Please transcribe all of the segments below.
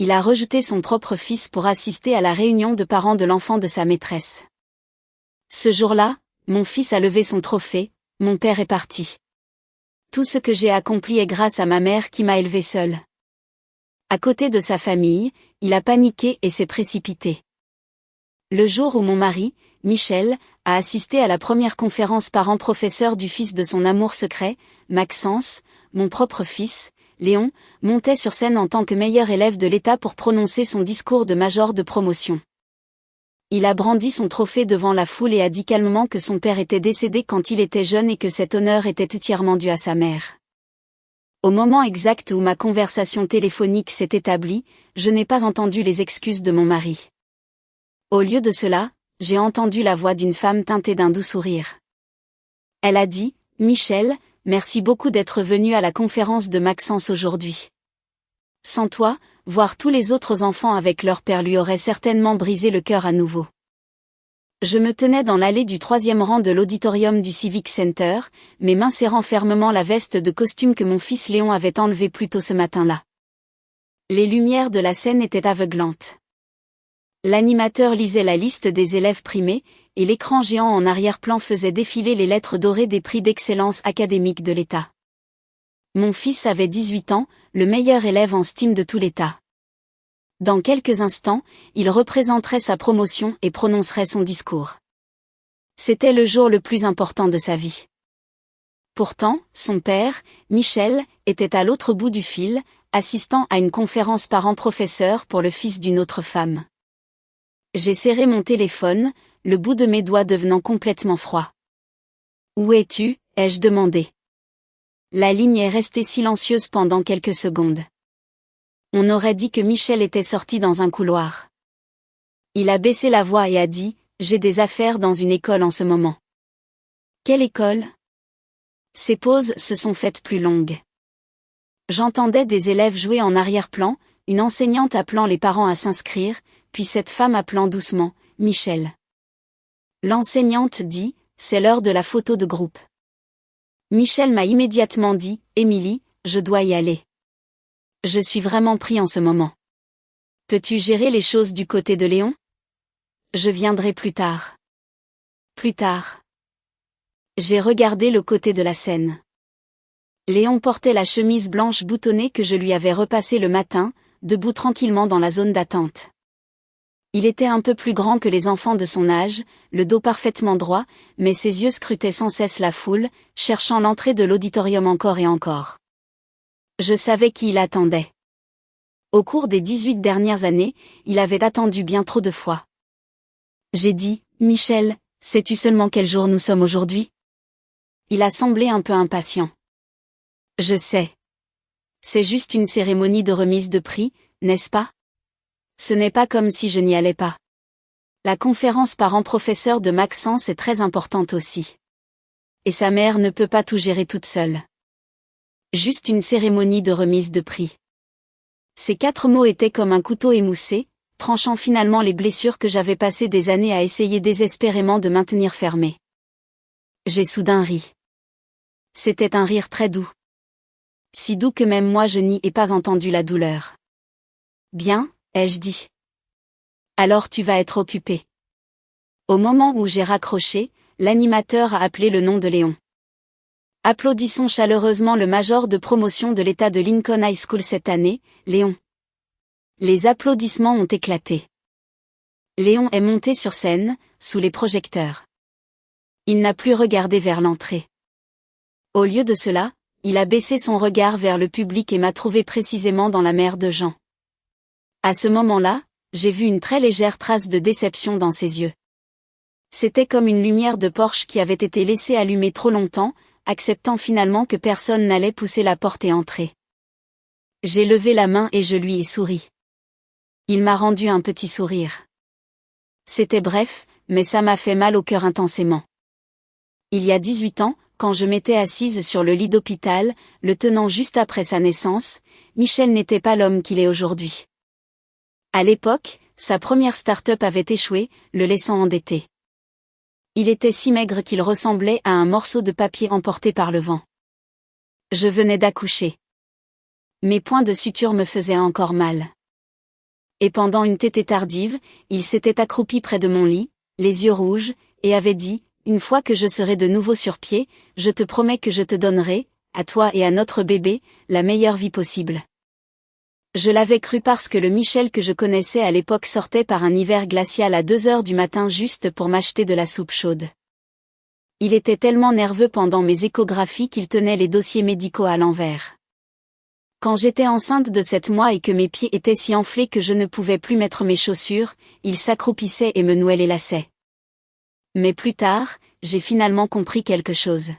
Il a rejeté son propre fils pour assister à la réunion de parents de l'enfant de sa maîtresse. Ce jour-là, mon fils a levé son trophée, mon père est parti. Tout ce que j'ai accompli est grâce à ma mère qui m'a élevé seule. À côté de sa famille, il a paniqué et s'est précipité. Le jour où mon mari, Michel, a assisté à la première conférence parents-professeurs du fils de son amour secret, Maxence, mon propre fils, Léon, montait sur scène en tant que meilleur élève de l'État pour prononcer son discours de major de promotion. Il a brandi son trophée devant la foule et a dit calmement que son père était décédé quand il était jeune et que cet honneur était entièrement dû à sa mère. Au moment exact où ma conversation téléphonique s'est établie, je n'ai pas entendu les excuses de mon mari. Au lieu de cela, j'ai entendu la voix d'une femme teintée d'un doux sourire. Elle a dit, « Michel, merci beaucoup d'être venu à la conférence de Maxence aujourd'hui. Sans toi, voir tous les autres enfants avec leur père lui aurait certainement brisé le cœur à nouveau. » Je me tenais dans l'allée du 3e rang de l'auditorium du Civic Center, mes mains serrant fermement la veste de costume que mon fils Léon avait enlevée plus tôt ce matin-là. Les lumières de la scène étaient aveuglantes. L'animateur lisait la liste des élèves primés, et l'écran géant en arrière-plan faisait défiler les lettres dorées des prix d'excellence académique de l'État. Mon fils avait 18 ans, le meilleur élève en STEAM de tout l'État. Dans quelques instants, il représenterait sa promotion et prononcerait son discours. C'était le jour le plus important de sa vie. Pourtant, son père, Michel, était à l'autre bout du fil, assistant à une conférence parents-professeurs pour le fils d'une autre femme. J'ai serré mon téléphone, le bout de mes doigts devenant complètement froid. « Où es-tu » ai-je demandé. La ligne est restée silencieuse pendant quelques secondes. On aurait dit que Michel était sorti dans un couloir. Il a baissé la voix et a dit, « J'ai des affaires dans une école en ce moment. » « Quelle école ?» Ses pauses se sont faites plus longues. J'entendais des élèves jouer en arrière-plan, une enseignante appelant les parents à s'inscrire, puis cette femme appelant doucement, « Michel. » L'enseignante dit, « C'est l'heure de la photo de groupe. » Michel m'a immédiatement dit, « Émilie, je dois y aller. Je suis vraiment pris en ce moment. Peux-tu gérer les choses du côté de Léon ? Je viendrai plus tard. » Plus tard. J'ai regardé le côté de la scène. Léon portait la chemise blanche boutonnée que je lui avais repassée le matin, debout tranquillement dans la zone d'attente. Il était un peu plus grand que les enfants de son âge, le dos parfaitement droit, mais ses yeux scrutaient sans cesse la foule, cherchant l'entrée de l'auditorium encore et encore. Je savais qui il attendait. Au cours des 18 dernières années, il avait attendu bien trop de fois. J'ai dit, « Michel, sais-tu seulement quel jour nous sommes aujourd'hui ?» Il a semblé un peu impatient. « Je sais. C'est juste une cérémonie de remise de prix, n'est-ce pas ? Ce n'est pas comme si je n'y allais pas. La conférence parents-professeurs de Maxence est très importante aussi. Et sa mère ne peut pas tout gérer toute seule. Juste une cérémonie de remise de prix. » Ces 4 mots étaient comme un couteau émoussé, tranchant finalement les blessures que j'avais passées des années à essayer désespérément de maintenir fermées. J'ai soudain ri. C'était un rire très doux. Si doux que même moi je n'y ai pas entendu la douleur. « Bien, » ai-je dit. « Alors tu vas être occupé. » Au moment où j'ai raccroché, l'animateur a appelé le nom de Léon. Applaudissons chaleureusement le major de promotion de l'État de Lincoln High School cette année, Léon. Les applaudissements ont éclaté. Léon est monté sur scène, sous les projecteurs. Il n'a plus regardé vers l'entrée. Au lieu de cela, il a baissé son regard vers le public et m'a trouvé précisément dans la mer de gens. À ce moment-là, j'ai vu une très légère trace de déception dans ses yeux. C'était comme une lumière de Porsche qui avait été laissée allumée trop longtemps, acceptant finalement que personne n'allait pousser la porte et entrer. J'ai levé la main et je lui ai souri. Il m'a rendu un petit sourire. C'était bref, mais ça m'a fait mal au cœur intensément. Il y a 18 ans, quand je m'étais assise sur le lit d'hôpital, le tenant juste après sa naissance, Michel n'était pas l'homme qu'il est aujourd'hui. À l'époque, sa première start-up avait échoué, le laissant endetté. Il était si maigre qu'il ressemblait à un morceau de papier emporté par le vent. Je venais d'accoucher. Mes points de suture me faisaient encore mal. Et pendant une tétée tardive, il s'était accroupi près de mon lit, les yeux rouges, et avait dit, « Une fois que je serai de nouveau sur pied, je te promets que je te donnerai, à toi et à notre bébé, la meilleure vie possible. » Je l'avais cru parce que le Michel que je connaissais à l'époque sortait par un hiver glacial à 2 heures du matin juste pour m'acheter de la soupe chaude. Il était tellement nerveux pendant mes échographies qu'il tenait les dossiers médicaux à l'envers. Quand j'étais enceinte de 7 mois et que mes pieds étaient si enflés que je ne pouvais plus mettre mes chaussures, il s'accroupissait et me nouait les lacets. Mais plus tard, j'ai finalement compris quelque chose.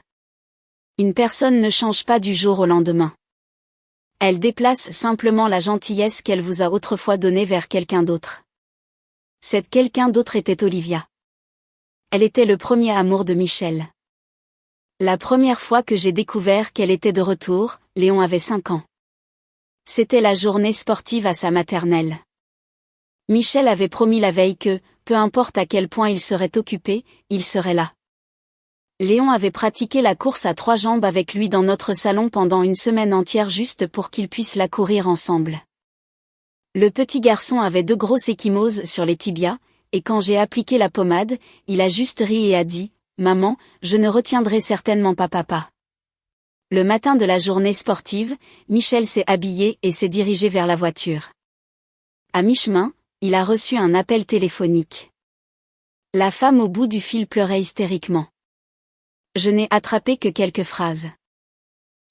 Une personne ne change pas du jour au lendemain. Elle déplace simplement la gentillesse qu'elle vous a autrefois donnée vers quelqu'un d'autre. Cette quelqu'un d'autre était Olivia. Elle était le premier amour de Michel. La première fois que j'ai découvert qu'elle était de retour, Léon avait 5 ans. C'était la journée sportive à sa maternelle. Michel avait promis la veille que, peu importe à quel point il serait occupé, il serait là. Léon avait pratiqué la course à 3 jambes avec lui dans notre salon pendant une semaine entière juste pour qu'ils puissent la courir ensemble. Le petit garçon avait 2 grosses ecchymoses sur les tibias, et quand j'ai appliqué la pommade, il a juste ri et a dit, « Maman, je ne retiendrai certainement pas papa. » Le matin de la journée sportive, Michel s'est habillé et s'est dirigé vers la voiture. À mi-chemin, il a reçu un appel téléphonique. La femme au bout du fil pleurait hystériquement. Je n'ai attrapé que quelques phrases.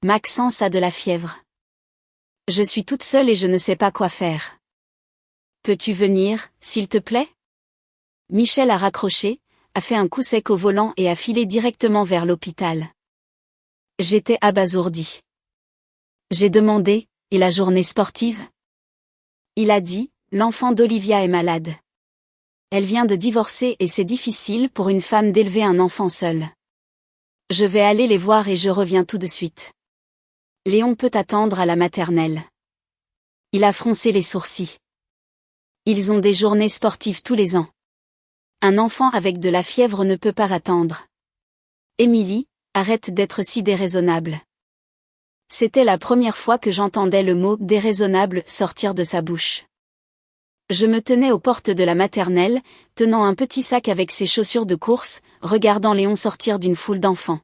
Maxence a de la fièvre. Je suis toute seule et je ne sais pas quoi faire. Peux-tu venir, s'il te plaît? Michel a raccroché, a fait un coup sec au volant et a filé directement vers l'hôpital. J'étais abasourdie. J'ai demandé, et la journée sportive? Il a dit, l'enfant d'Olivia est malade. Elle vient de divorcer et c'est difficile pour une femme d'élever un enfant seule. Je vais aller les voir et je reviens tout de suite. Léon peut attendre à la maternelle. Il a froncé les sourcils. Ils ont des journées sportives tous les ans. Un enfant avec de la fièvre ne peut pas attendre. Émilie, arrête d'être si déraisonnable. C'était la première fois que j'entendais le mot déraisonnable sortir de sa bouche. Je me tenais aux portes de la maternelle, tenant un petit sac avec ses chaussures de course, regardant Léon sortir d'une foule d'enfants.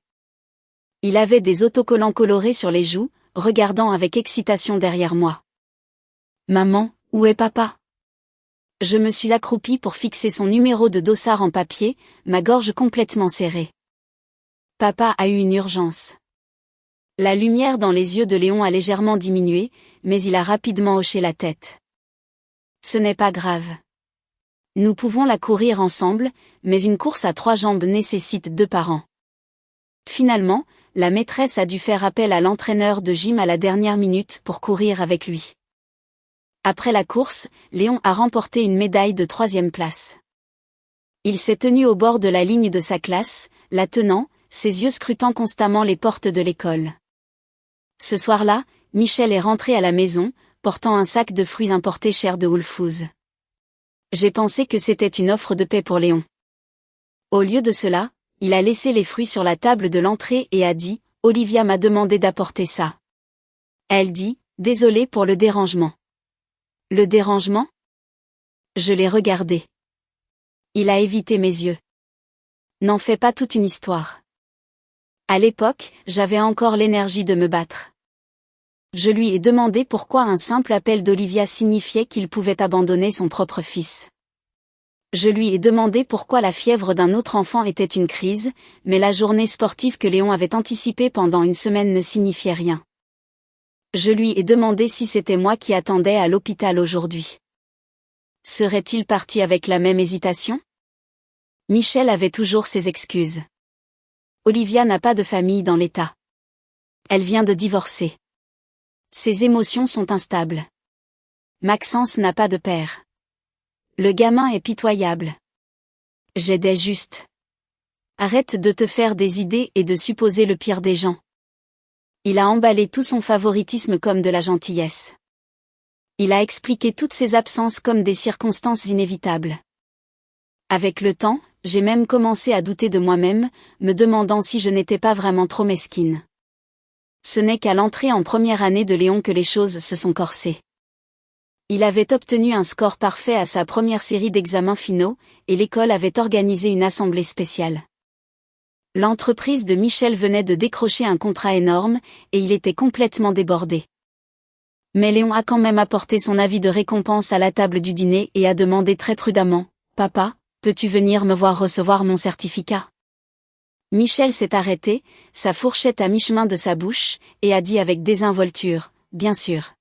Il avait des autocollants colorés sur les joues, regardant avec excitation derrière moi. « Maman, où est papa ?» Je me suis accroupie pour fixer son numéro de dossard en papier, ma gorge complètement serrée. Papa a eu une urgence. La lumière dans les yeux de Léon a légèrement diminué, mais il a rapidement hoché la tête. Ce n'est pas grave. Nous pouvons la courir ensemble, mais une course à 3 jambes nécessite 2 parents. Finalement, la maîtresse a dû faire appel à l'entraîneur de gym à la dernière minute pour courir avec lui. Après la course, Léon a remporté une médaille de 3e place. Il s'est tenu au bord de la ligne de sa classe, la tenant, ses yeux scrutant constamment les portes de l'école. Ce soir-là, Michel est rentré à la maison, portant un sac de fruits importés chers de Whole Foods. J'ai pensé que c'était une offre de paix pour Léon. Au lieu de cela, il a laissé les fruits sur la table de l'entrée et a dit, « Olivia m'a demandé d'apporter ça. » Elle dit, « Désolée pour le dérangement. » Le dérangement? Je l'ai regardé. Il a évité mes yeux. N'en fais pas toute une histoire. À l'époque, j'avais encore l'énergie de me battre. Je lui ai demandé pourquoi un simple appel d'Olivia signifiait qu'il pouvait abandonner son propre fils. Je lui ai demandé pourquoi la fièvre d'un autre enfant était une crise, mais la journée sportive que Léon avait anticipée pendant une semaine ne signifiait rien. Je lui ai demandé si c'était moi qui attendais à l'hôpital aujourd'hui. Serait-il parti avec la même hésitation? Michel avait toujours ses excuses. Olivia n'a pas de famille dans l'État. Elle vient de divorcer. Ses émotions sont instables. Maxence n'a pas de père. Le gamin est pitoyable. J'aidais juste. Arrête de te faire des idées et de supposer le pire des gens. Il a emballé tout son favoritisme comme de la gentillesse. Il a expliqué toutes ses absences comme des circonstances inévitables. Avec le temps, j'ai même commencé à douter de moi-même, me demandant si je n'étais pas vraiment trop mesquine. Ce n'est qu'à l'entrée en première année de Léon que les choses se sont corsées. Il avait obtenu un score parfait à sa première série d'examens finaux, et l'école avait organisé une assemblée spéciale. L'entreprise de Michel venait de décrocher un contrat énorme, et il était complètement débordé. Mais Léon a quand même apporté son avis de récompense à la table du dîner et a demandé très prudemment, « Papa, peux-tu venir me voir recevoir mon certificat ?» Michel s'est arrêté, sa fourchette à mi-chemin de sa bouche, et a dit avec désinvolture, « Bien sûr. »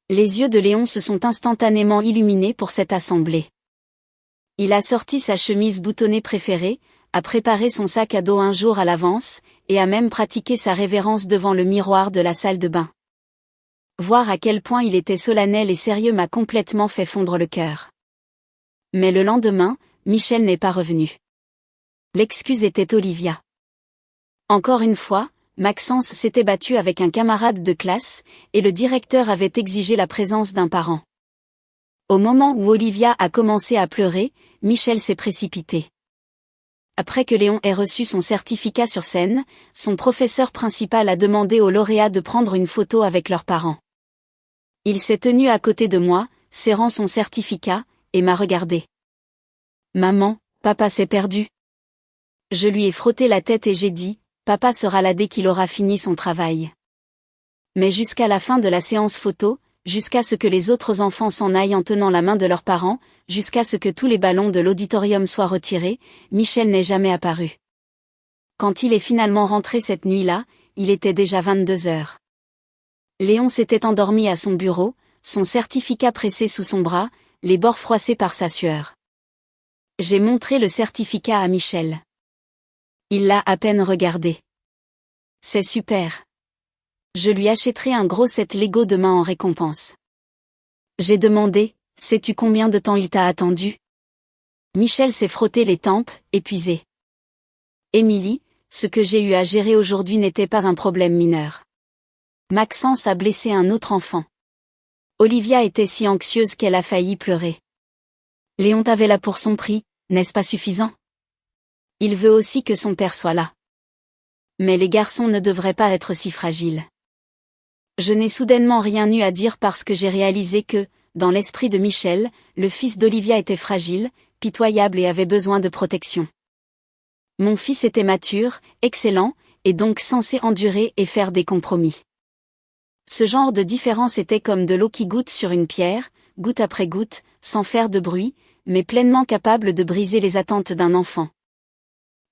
Les yeux de Léon se sont instantanément illuminés pour cette assemblée. Il a sorti sa chemise boutonnée préférée, a préparé son sac à dos un jour à l'avance, et a même pratiqué sa révérence devant le miroir de la salle de bain. Voir à quel point il était solennel et sérieux m'a complètement fait fondre le cœur. Mais le lendemain, Michel n'est pas revenu. L'excuse était Olivia. Encore une fois, Maxence s'était battu avec un camarade de classe, et le directeur avait exigé la présence d'un parent. Au moment où Olivia a commencé à pleurer, Michel s'est précipité. Après que Léon ait reçu son certificat sur scène, son professeur principal a demandé aux lauréats de prendre une photo avec leurs parents. Il s'est tenu à côté de moi, serrant son certificat, et m'a regardé. « Maman, papa s'est perdu. » Je lui ai frotté la tête et j'ai dit, « Papa sera là dès qu'il aura fini son travail. » Mais jusqu'à la fin de la séance photo, jusqu'à ce que les autres enfants s'en aillent en tenant la main de leurs parents, jusqu'à ce que tous les ballons de l'auditorium soient retirés, Michel n'est jamais apparu. Quand il est finalement rentré cette nuit-là, il était déjà 22 heures. Léon s'était endormi à son bureau, son certificat pressé sous son bras, les bords froissés par sa sueur. J'ai montré le certificat à Michel. Il l'a à peine regardé. « C'est super. Je lui achèterai un gros set Lego demain en récompense. » J'ai demandé, « Sais-tu combien de temps il t'a attendu ?» Michel s'est frotté les tempes, épuisé. « Émilie, ce que j'ai eu à gérer aujourd'hui n'était pas un problème mineur. Maxence a blessé un autre enfant. Olivia était si anxieuse qu'elle a failli pleurer. Léon t'avait là pour son prix, n'est-ce pas suffisant? Il veut aussi que son père soit là. Mais les garçons ne devraient pas être si fragiles. » Je n'ai soudainement rien eu à dire parce que j'ai réalisé que, dans l'esprit de Michel, le fils d'Olivia était fragile, pitoyable et avait besoin de protection. Mon fils était mature, excellent, et donc censé endurer et faire des compromis. Ce genre de différence était comme de l'eau qui goutte sur une pierre, goutte après goutte, sans faire de bruit, mais pleinement capable de briser les attentes d'un enfant.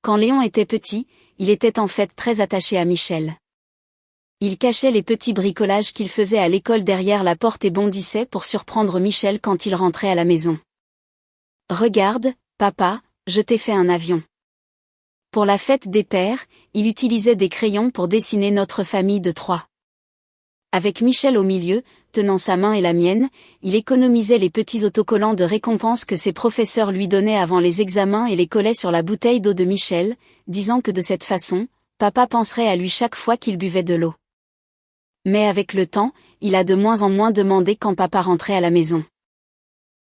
Quand Léon était petit, il était en fait très attaché à Michel. Il cachait les petits bricolages qu'il faisait à l'école derrière la porte et bondissait pour surprendre Michel quand il rentrait à la maison. « Regarde, papa, je t'ai fait un avion. » Pour la fête des pères, il utilisait des crayons pour dessiner notre famille de 3. Avec Michel au milieu, tenant sa main et la mienne, il économisait les petits autocollants de récompense que ses professeurs lui donnaient avant les examens et les collait sur la bouteille d'eau de Michel, disant que de cette façon, papa penserait à lui chaque fois qu'il buvait de l'eau. Mais avec le temps, il a de moins en moins demandé quand papa rentrait à la maison.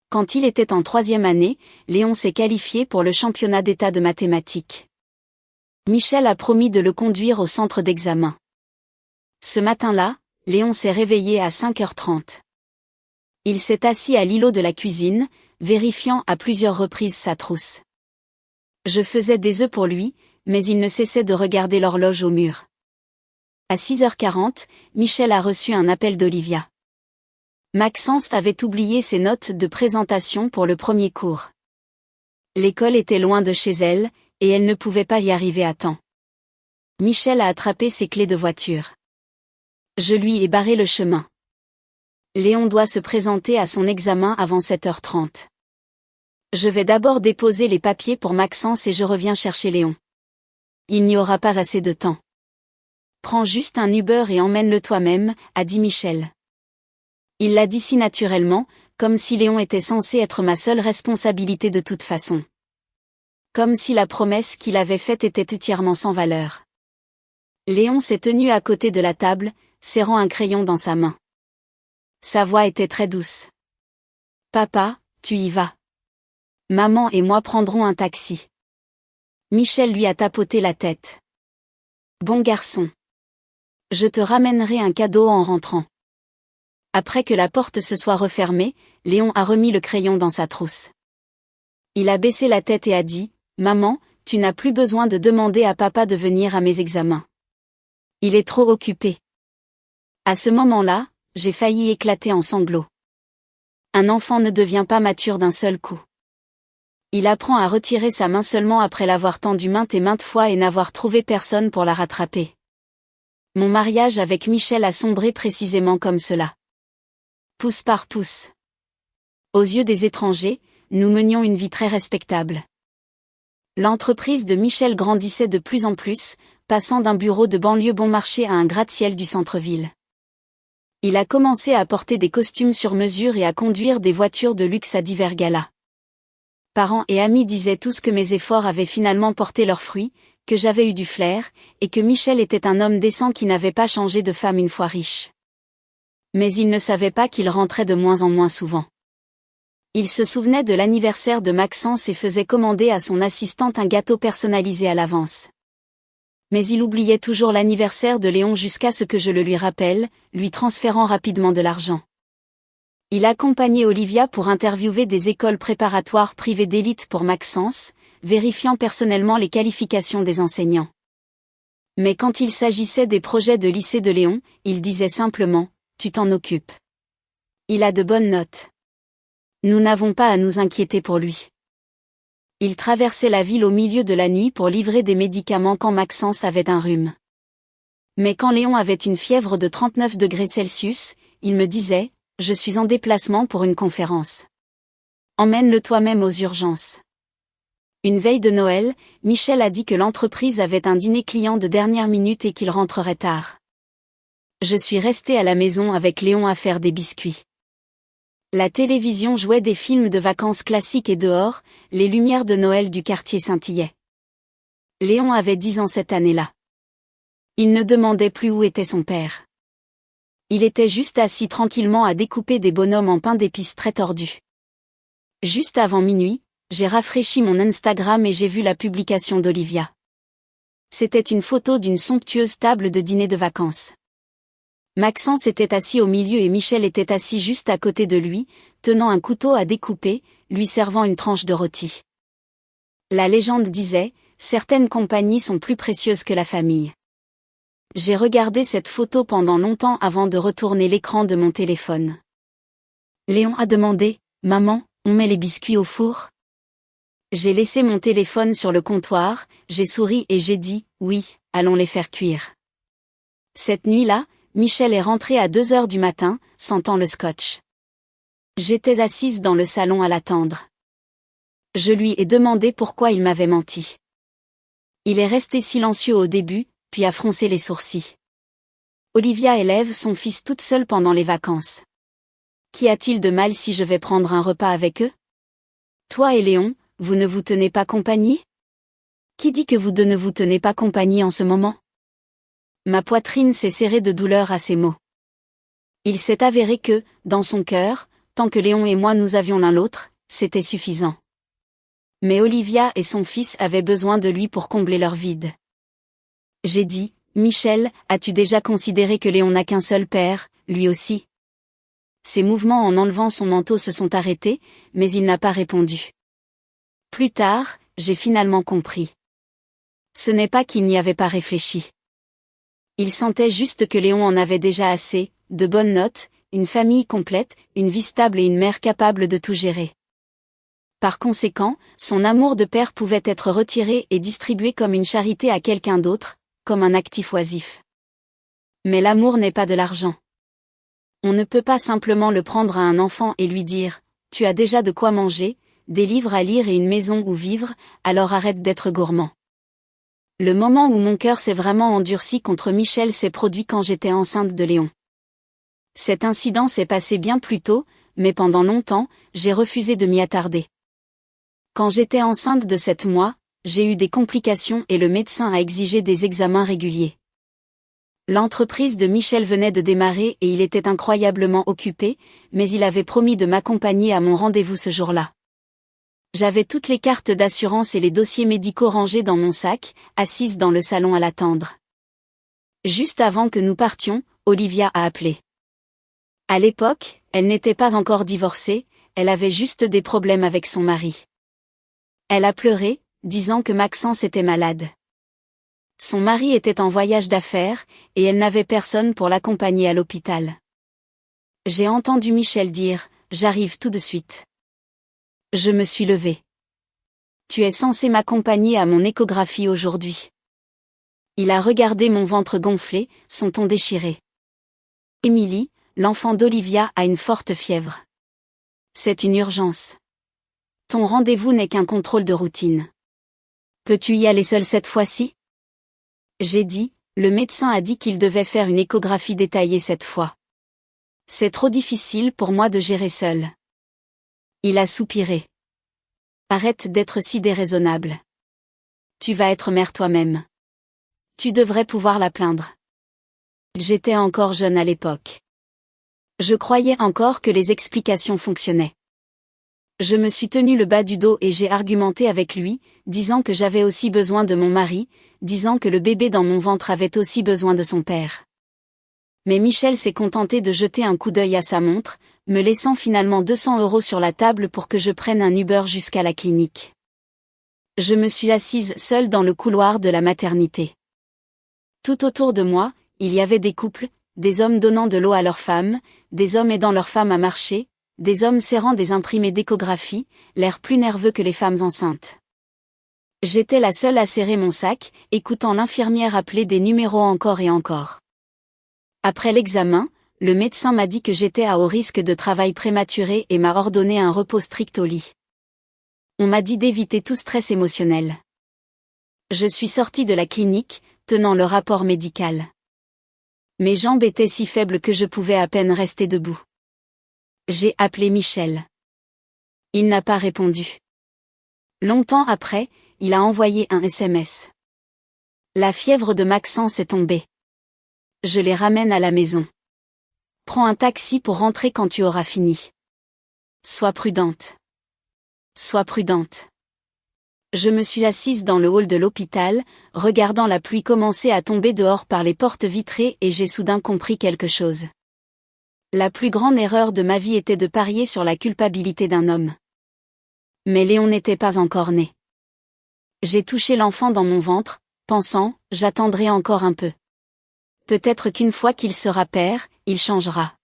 Quand il était en 3e année, Léon s'est qualifié pour le championnat d'État de mathématiques. Michel a promis de le conduire au centre d'examen. Ce matin-là, Léon s'est réveillé à 5h30. Il s'est assis à l'îlot de la cuisine, vérifiant à plusieurs reprises sa trousse. Je faisais des œufs pour lui, mais il ne cessait de regarder l'horloge au mur. À 6h40, Michel a reçu un appel d'Olivia. Maxence avait oublié ses notes de présentation pour le premier cours. L'école était loin de chez elle, et elle ne pouvait pas y arriver à temps. Michel a attrapé ses clés de voiture. Je lui ai barré le chemin. Léon doit se présenter à son examen avant 7h30. Je vais d'abord déposer les papiers pour Maxence et je reviens chercher Léon. Il n'y aura pas assez de temps. Prends juste un Uber et emmène-le toi-même, a dit Michel. Il l'a dit si naturellement, comme si Léon était censé être ma seule responsabilité de toute façon. Comme si la promesse qu'il avait faite était entièrement sans valeur. Léon s'est tenu à côté de la table, serrant un crayon dans sa main. Sa voix était très douce. « Papa, tu y vas. Maman et moi prendrons un taxi. » Michel lui a tapoté la tête. « Bon garçon. Je te ramènerai un cadeau en rentrant. » Après que la porte se soit refermée, Léon a remis le crayon dans sa trousse. Il a baissé la tête et a dit « Maman, tu n'as plus besoin de demander à papa de venir à mes examens. Il est trop occupé. » À ce moment-là, j'ai failli éclater en sanglots. Un enfant ne devient pas mature d'un seul coup. Il apprend à retirer sa main seulement après l'avoir tendue maintes et maintes fois et n'avoir trouvé personne pour la rattraper. Mon mariage avec Michel a sombré précisément comme cela. Pouce par pouce. Aux yeux des étrangers, nous menions une vie très respectable. L'entreprise de Michel grandissait de plus en plus, passant d'un bureau de banlieue bon marché à un gratte-ciel du centre-ville. Il a commencé à porter des costumes sur mesure et à conduire des voitures de luxe à divers galas. Parents et amis disaient tous que mes efforts avaient finalement porté leurs fruits, que j'avais eu du flair, et que Michel était un homme décent qui n'avait pas changé de femme une fois riche. Mais ils ne savaient pas qu'il rentrait de moins en moins souvent. Il se souvenait de l'anniversaire de Maxence et faisait commander à son assistante un gâteau personnalisé à l'avance. Mais il oubliait toujours l'anniversaire de Léon jusqu'à ce que je le lui rappelle, lui transférant rapidement de l'argent. Il accompagnait Olivia pour interviewer des écoles préparatoires privées d'élite pour Maxence, vérifiant personnellement les qualifications des enseignants. Mais quand il s'agissait des projets de lycée de Léon, il disait simplement « Tu t'en occupes. Il a de bonnes notes. Nous n'avons pas à nous inquiéter pour lui. » Il traversait la ville au milieu de la nuit pour livrer des médicaments quand Maxence avait un rhume. Mais quand Léon avait une fièvre de 39 degrés Celsius, il me disait « Je suis en déplacement pour une conférence. Emmène-le toi-même aux urgences. » Une veille de Noël, Michel a dit que l'entreprise avait un dîner client de dernière minute et qu'il rentrerait tard. Je suis restée à la maison avec Léon à faire des biscuits. La télévision jouait des films de vacances classiques et dehors, les lumières de Noël du quartier scintillaient. Léon avait 10 ans cette année-là. Il ne demandait plus où était son père. Il était juste assis tranquillement à découper des bonhommes en pain d'épices très tordus. Juste avant minuit, j'ai rafraîchi mon Instagram et j'ai vu la publication d'Olivia. C'était une photo d'une somptueuse table de dîner de vacances. Maxence était assis au milieu et Michel était assis juste à côté de lui, tenant un couteau à découper, lui servant une tranche de rôti. La légende disait, certaines compagnies sont plus précieuses que la famille. J'ai regardé cette photo pendant longtemps avant de retourner l'écran de mon téléphone. Léon a demandé, « Maman, on met les biscuits au four ?» J'ai laissé mon téléphone sur le comptoir, j'ai souri et j'ai dit, « Oui, allons les faire cuire. » Cette nuit-là, Michel est rentré à 2 heures du matin, sentant le scotch. J'étais assise dans le salon à l'attendre. Je lui ai demandé pourquoi il m'avait menti. Il est resté silencieux au début, puis a froncé les sourcils. Olivia élève son fils toute seule pendant les vacances. Qu'y a-t-il de mal si je vais prendre un repas avec eux? Toi et Léon, vous ne vous tenez pas compagnie? Qui dit que vous deux ne vous tenez pas compagnie en ce moment? Ma poitrine s'est serrée de douleur à ces mots. Il s'est avéré que, dans son cœur, tant que Léon et moi nous avions l'un l'autre, c'était suffisant. Mais Olivia et son fils avaient besoin de lui pour combler leur vide. J'ai dit, « Michel, as-tu déjà considéré que Léon n'a qu'un seul père, lui aussi ?» Ses mouvements en enlevant son manteau se sont arrêtés, mais il n'a pas répondu. Plus tard, j'ai finalement compris. Ce n'est pas qu'il n'y avait pas réfléchi. Il sentait juste que Léon en avait déjà assez, de bonnes notes, une famille complète, une vie stable et une mère capable de tout gérer. Par conséquent, son amour de père pouvait être retiré et distribué comme une charité à quelqu'un d'autre, comme un actif oisif. Mais l'amour n'est pas de l'argent. On ne peut pas simplement le prendre à un enfant et lui dire « Tu as déjà de quoi manger, des livres à lire et une maison où vivre, alors arrête d'être gourmand. » Le moment où mon cœur s'est vraiment endurci contre Michel s'est produit quand j'étais enceinte de Léon. Cet incident s'est passé bien plus tôt, mais pendant longtemps, j'ai refusé de m'y attarder. Quand j'étais enceinte de 7 mois, j'ai eu des complications et le médecin a exigé des examens réguliers. L'entreprise de Michel venait de démarrer et il était incroyablement occupé, mais il avait promis de m'accompagner à mon rendez-vous ce jour-là. J'avais toutes les cartes d'assurance et les dossiers médicaux rangés dans mon sac, assise dans le salon à l'attendre. Juste avant que nous partions, Olivia a appelé. À l'époque, elle n'était pas encore divorcée, elle avait juste des problèmes avec son mari. Elle a pleuré, disant que Maxence était malade. Son mari était en voyage d'affaires, et elle n'avait personne pour l'accompagner à l'hôpital. J'ai entendu Michel dire « J'arrive tout de suite ». Je me suis levée. Tu es censé m'accompagner à mon échographie aujourd'hui. Il a regardé mon ventre gonflé, son ton déchiré. Émilie, l'enfant d'Olivia a une forte fièvre. C'est une urgence. Ton rendez-vous n'est qu'un contrôle de routine. Peux-tu y aller seule cette fois-ci? J'ai dit, le médecin a dit qu'il devait faire une échographie détaillée cette fois. C'est trop difficile pour moi de gérer seule. Il a soupiré. Arrête d'être si déraisonnable. Tu vas être mère toi-même. Tu devrais pouvoir la plaindre. J'étais encore jeune à l'époque. Je croyais encore que les explications fonctionnaient. Je me suis tenu le bas du dos et j'ai argumenté avec lui, disant que j'avais aussi besoin de mon mari, disant que le bébé dans mon ventre avait aussi besoin de son père. Mais Michel s'est contenté de jeter un coup d'œil à sa montre, me laissant finalement 200 € sur la table pour que je prenne un Uber jusqu'à la clinique. Je me suis assise seule dans le couloir de la maternité. Tout autour de moi, il y avait des couples, des hommes donnant de l'eau à leurs femmes, des hommes aidant leurs femmes à marcher, des hommes serrant des imprimés d'échographie, l'air plus nerveux que les femmes enceintes. J'étais la seule à serrer mon sac, écoutant l'infirmière appeler des numéros encore et encore. Après l'examen, le médecin m'a dit que j'étais à haut risque de travail prématuré et m'a ordonné un repos strict au lit. On m'a dit d'éviter tout stress émotionnel. Je suis sortie de la clinique, tenant le rapport médical. Mes jambes étaient si faibles que je pouvais à peine rester debout. J'ai appelé Michel. Il n'a pas répondu. Longtemps après, il a envoyé un SMS. La fièvre de Maxence est tombée. Je les ramène à la maison. Prends un taxi pour rentrer quand tu auras fini. Sois prudente. Sois prudente. Je me suis assise dans le hall de l'hôpital, regardant la pluie commencer à tomber dehors par les portes vitrées et j'ai soudain compris quelque chose. La plus grande erreur de ma vie était de parier sur la culpabilité d'un homme. Mais Léon n'était pas encore né. J'ai touché l'enfant dans mon ventre, pensant, j'attendrai encore un peu. Peut-être qu'une fois qu'il sera père, il changera.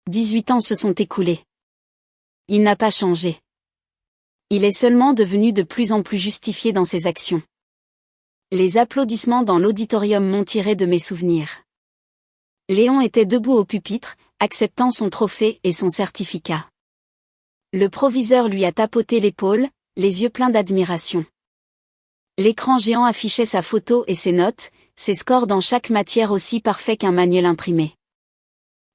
18 ans se sont écoulés. Il n'a pas changé. Il est seulement devenu de plus en plus justifié dans ses actions. Les applaudissements dans l'auditorium m'ont tiré de mes souvenirs. Léon était debout au pupitre, acceptant son trophée et son certificat. Le proviseur lui a tapoté l'épaule, les yeux pleins d'admiration. L'écran géant affichait sa photo et ses notes, ses scores dans chaque matière aussi parfaits qu'un manuel imprimé.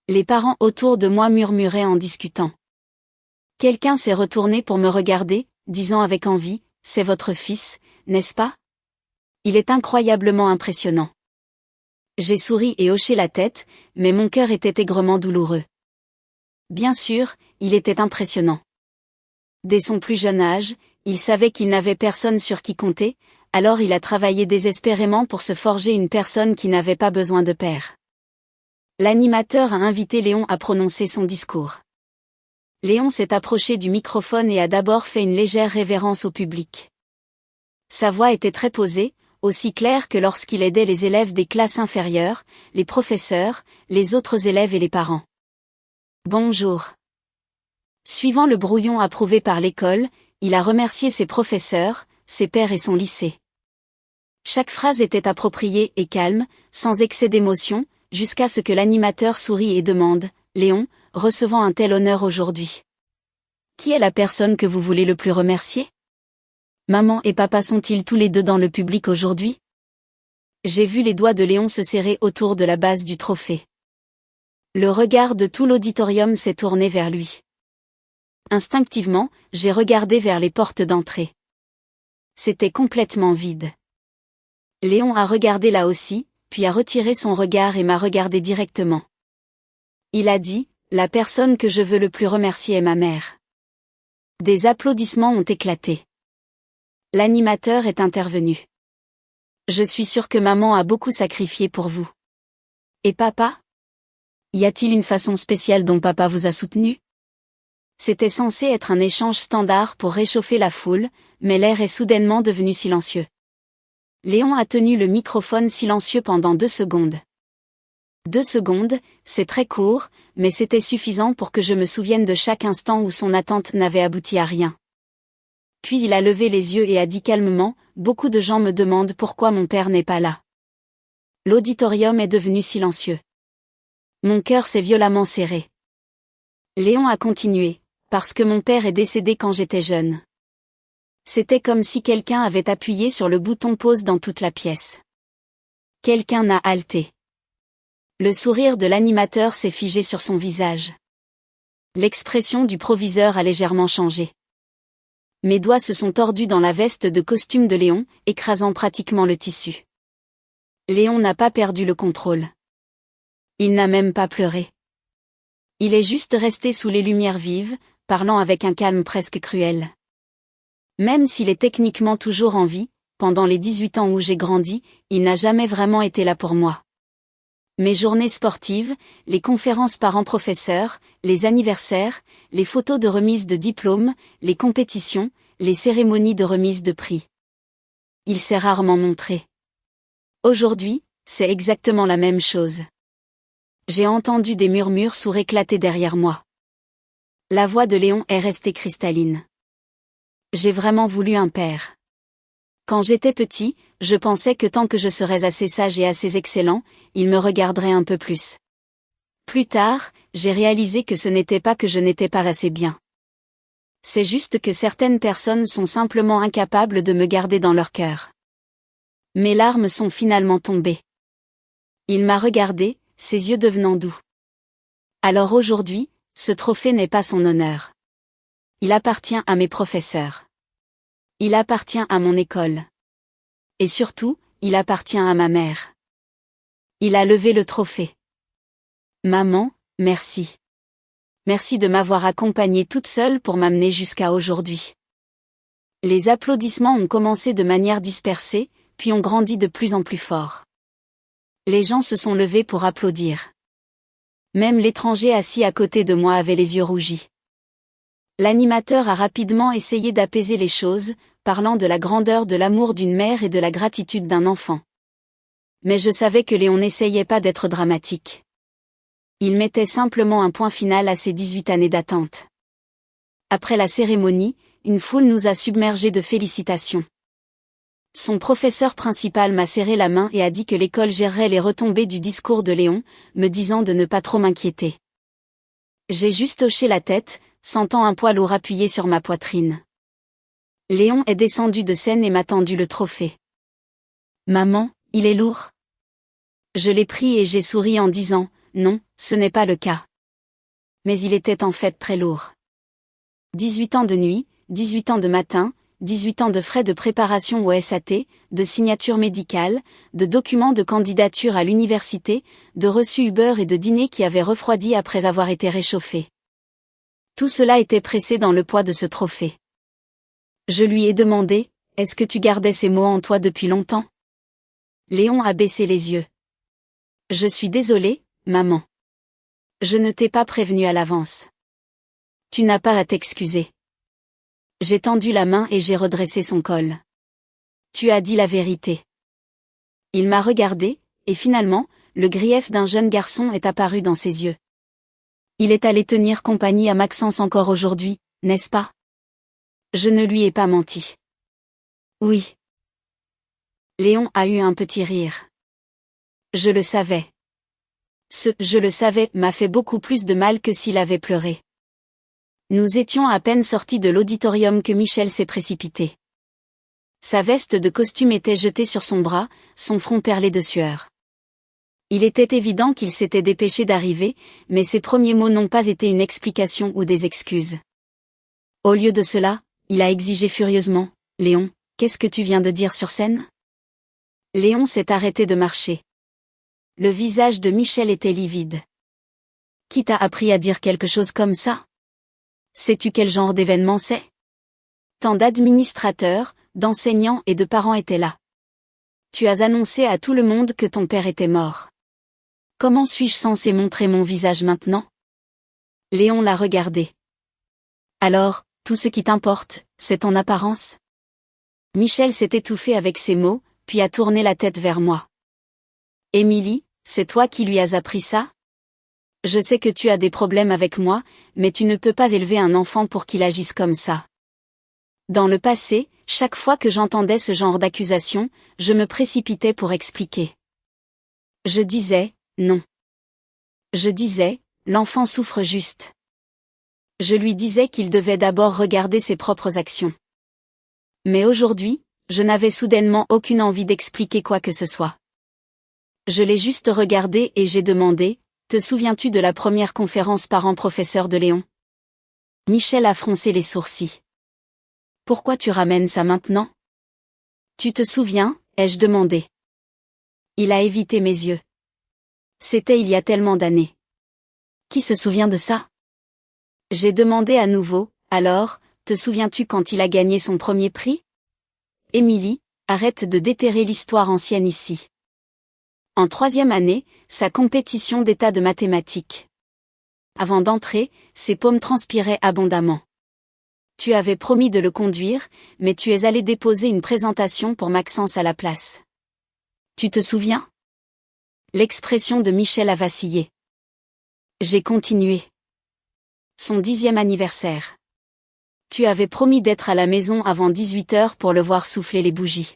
Les parents autour de moi murmuraient en discutant. Quelqu'un s'est retourné pour me regarder, disant avec envie, « C'est votre fils, n'est-ce pas? Il est incroyablement impressionnant. » J'ai souri et hoché la tête, mais mon cœur était aigrement douloureux. Bien sûr, il était impressionnant. Dès son plus jeune âge, il savait qu'il n'avait personne sur qui compter, alors il a travaillé désespérément pour se forger une personne qui n'avait pas besoin de père. L'animateur a invité Léon à prononcer son discours. Léon s'est approché du microphone et a d'abord fait une légère révérence au public. Sa voix était très posée, aussi claire que lorsqu'il aidait les élèves des classes inférieures, les professeurs, les autres élèves et les parents. Bonjour. Suivant le brouillon approuvé par l'école, il a remercié ses professeurs, ses pairs et son lycée. Chaque phrase était appropriée et calme, sans excès d'émotion, jusqu'à ce que l'animateur sourie et demande, « Léon, recevant un tel honneur aujourd'hui. Qui est la personne que vous voulez le plus remercier? Maman et papa sont-ils tous les deux dans le public aujourd'hui? » J'ai vu les doigts de Léon se serrer autour de la base du trophée. Le regard de tout l'auditorium s'est tourné vers lui. Instinctivement, j'ai regardé vers les portes d'entrée. C'était complètement vide. Léon a regardé là aussi, puis a retiré son regard et m'a regardé directement. Il a dit, « La personne que je veux le plus remercier est ma mère. » Des applaudissements ont éclaté. L'animateur est intervenu. « Je suis sûr que maman a beaucoup sacrifié pour vous. Et papa? Y a-t-il une façon spéciale dont papa vous a soutenu? C'était censé être un échange standard pour réchauffer la foule, mais l'air est soudainement devenu silencieux. Léon a tenu le microphone silencieux pendant 2 secondes. 2 secondes, c'est très court, mais c'était suffisant pour que je me souvienne de chaque instant où son attente n'avait abouti à rien. Puis il a levé les yeux et a dit calmement, « Beaucoup de gens me demandent pourquoi mon père n'est pas là. » L'auditorium est devenu silencieux. Mon cœur s'est violemment serré. Léon a continué, « Parce que mon père est décédé quand j'étais jeune. » C'était comme si quelqu'un avait appuyé sur le bouton pause dans toute la pièce. Quelqu'un a halté. Le sourire de l'animateur s'est figé sur son visage. L'expression du proviseur a légèrement changé. Mes doigts se sont tordus dans la veste de costume de Léon, écrasant pratiquement le tissu. Léon n'a pas perdu le contrôle. Il n'a même pas pleuré. Il est juste resté sous les lumières vives, parlant avec un calme presque cruel. Même s'il est techniquement toujours en vie, pendant les 18 ans où j'ai grandi, il n'a jamais vraiment été là pour moi. Mes journées sportives, les conférences parents-professeurs, les anniversaires, les photos de remise de diplômes, les compétitions, les cérémonies de remise de prix. Il s'est rarement montré. Aujourd'hui, c'est exactement la même chose. J'ai entendu des murmures sourds éclater derrière moi. La voix de Léon est restée cristalline. J'ai vraiment voulu un père. Quand j'étais petit, je pensais que tant que je serais assez sage et assez excellent, il me regarderait un peu plus. Plus tard, j'ai réalisé que ce n'était pas que je n'étais pas assez bien. C'est juste que certaines personnes sont simplement incapables de me garder dans leur cœur. Mes larmes sont finalement tombées. Il m'a regardé, ses yeux devenant doux. Alors aujourd'hui, ce trophée n'est pas son honneur. Il appartient à mes professeurs. Il appartient à mon école. Et surtout, il appartient à ma mère. Il a levé le trophée. Maman, merci. Merci de m'avoir accompagnée toute seule pour m'amener jusqu'à aujourd'hui. Les applaudissements ont commencé de manière dispersée, puis ont grandi de plus en plus fort. Les gens se sont levés pour applaudir. Même l'étranger assis à côté de moi avait les yeux rougis. L'animateur a rapidement essayé d'apaiser les choses, parlant de la grandeur de l'amour d'une mère et de la gratitude d'un enfant. Mais je savais que Léon n'essayait pas d'être dramatique. Il mettait simplement un point final à ses 18 années d'attente. Après la cérémonie, une foule nous a submergés de félicitations. Son professeur principal m'a serré la main et a dit que l'école gérerait les retombées du discours de Léon, me disant de ne pas trop m'inquiéter. J'ai juste hoché la tête, sentant un poids lourd appuyé sur ma poitrine. Léon est descendu de scène et m'a tendu le trophée. Maman, il est lourd? Je l'ai pris et j'ai souri en disant, non, ce n'est pas le cas. Mais il était en fait très lourd. 18 ans de nuit, 18 ans de matin, 18 ans de frais de préparation au SAT, de signature médicale, de documents de candidature à l'université, de reçus Uber et de dîners qui avaient refroidi après avoir été réchauffés. Tout cela était pressé dans le poids de ce trophée. Je lui ai demandé, « Est-ce que tu gardais ces mots en toi depuis longtemps ?» Léon a baissé les yeux. « Je suis désolé, maman. Je ne t'ai pas prévenu à l'avance. Tu n'as pas à t'excuser. » J'ai tendu la main et j'ai redressé son col. « Tu as dit la vérité. » Il m'a regardé, et finalement, le grief d'un jeune garçon est apparu dans ses yeux. Il est allé tenir compagnie à Maxence encore aujourd'hui, n'est-ce pas? Je ne lui ai pas menti. Oui. Léon a eu un petit rire. Je le savais. « Je le savais » m'a fait beaucoup plus de mal que s'il avait pleuré. Nous étions à peine sortis de l'auditorium que Michel s'est précipité. Sa veste de costume était jetée sur son bras, son front perlé de sueur. Il était évident qu'il s'était dépêché d'arriver, mais ses premiers mots n'ont pas été une explication ou des excuses. Au lieu de cela, il a exigé furieusement, « Léon, qu'est-ce que tu viens de dire sur scène ?» Léon s'est arrêté de marcher. Le visage de Michel était livide. « Qui t'a appris à dire quelque chose comme ça? Sais-tu quel genre d'événement c'est? » Tant d'administrateurs, d'enseignants et de parents étaient là. Tu as annoncé à tout le monde que ton père était mort. Comment suis-je censé montrer mon visage maintenant? Léon l'a regardé. Alors, tout ce qui t'importe, c'est ton apparence? Michel s'est étouffé avec ces mots, puis a tourné la tête vers moi. Émilie, c'est toi qui lui as appris ça? Je sais que tu as des problèmes avec moi, mais tu ne peux pas élever un enfant pour qu'il agisse comme ça. Dans le passé, chaque fois que j'entendais ce genre d'accusation, je me précipitais pour expliquer. Je disais, non. Je disais, l'enfant souffre juste. Je lui disais qu'il devait d'abord regarder ses propres actions. Mais aujourd'hui, je n'avais soudainement aucune envie d'expliquer quoi que ce soit. Je l'ai juste regardé et j'ai demandé, te souviens-tu de la première conférence parents-professeurs de Léon? Michel a froncé les sourcils. Pourquoi tu ramènes ça maintenant? Tu te souviens, ai-je demandé. Il a évité mes yeux. C'était il y a tellement d'années. Qui se souvient de ça? J'ai demandé à nouveau, alors, te souviens-tu quand il a gagné son premier prix? Émilie, arrête de déterrer l'histoire ancienne ici. En 3e année, sa compétition d'état de mathématiques. Avant d'entrer, ses paumes transpiraient abondamment. Tu avais promis de le conduire, mais tu es allé déposer une présentation pour Maxence à la place. Tu te souviens? L'expression de Michel a vacillé. J'ai continué. Son 10e anniversaire. Tu avais promis d'être à la maison avant 18h pour le voir souffler les bougies.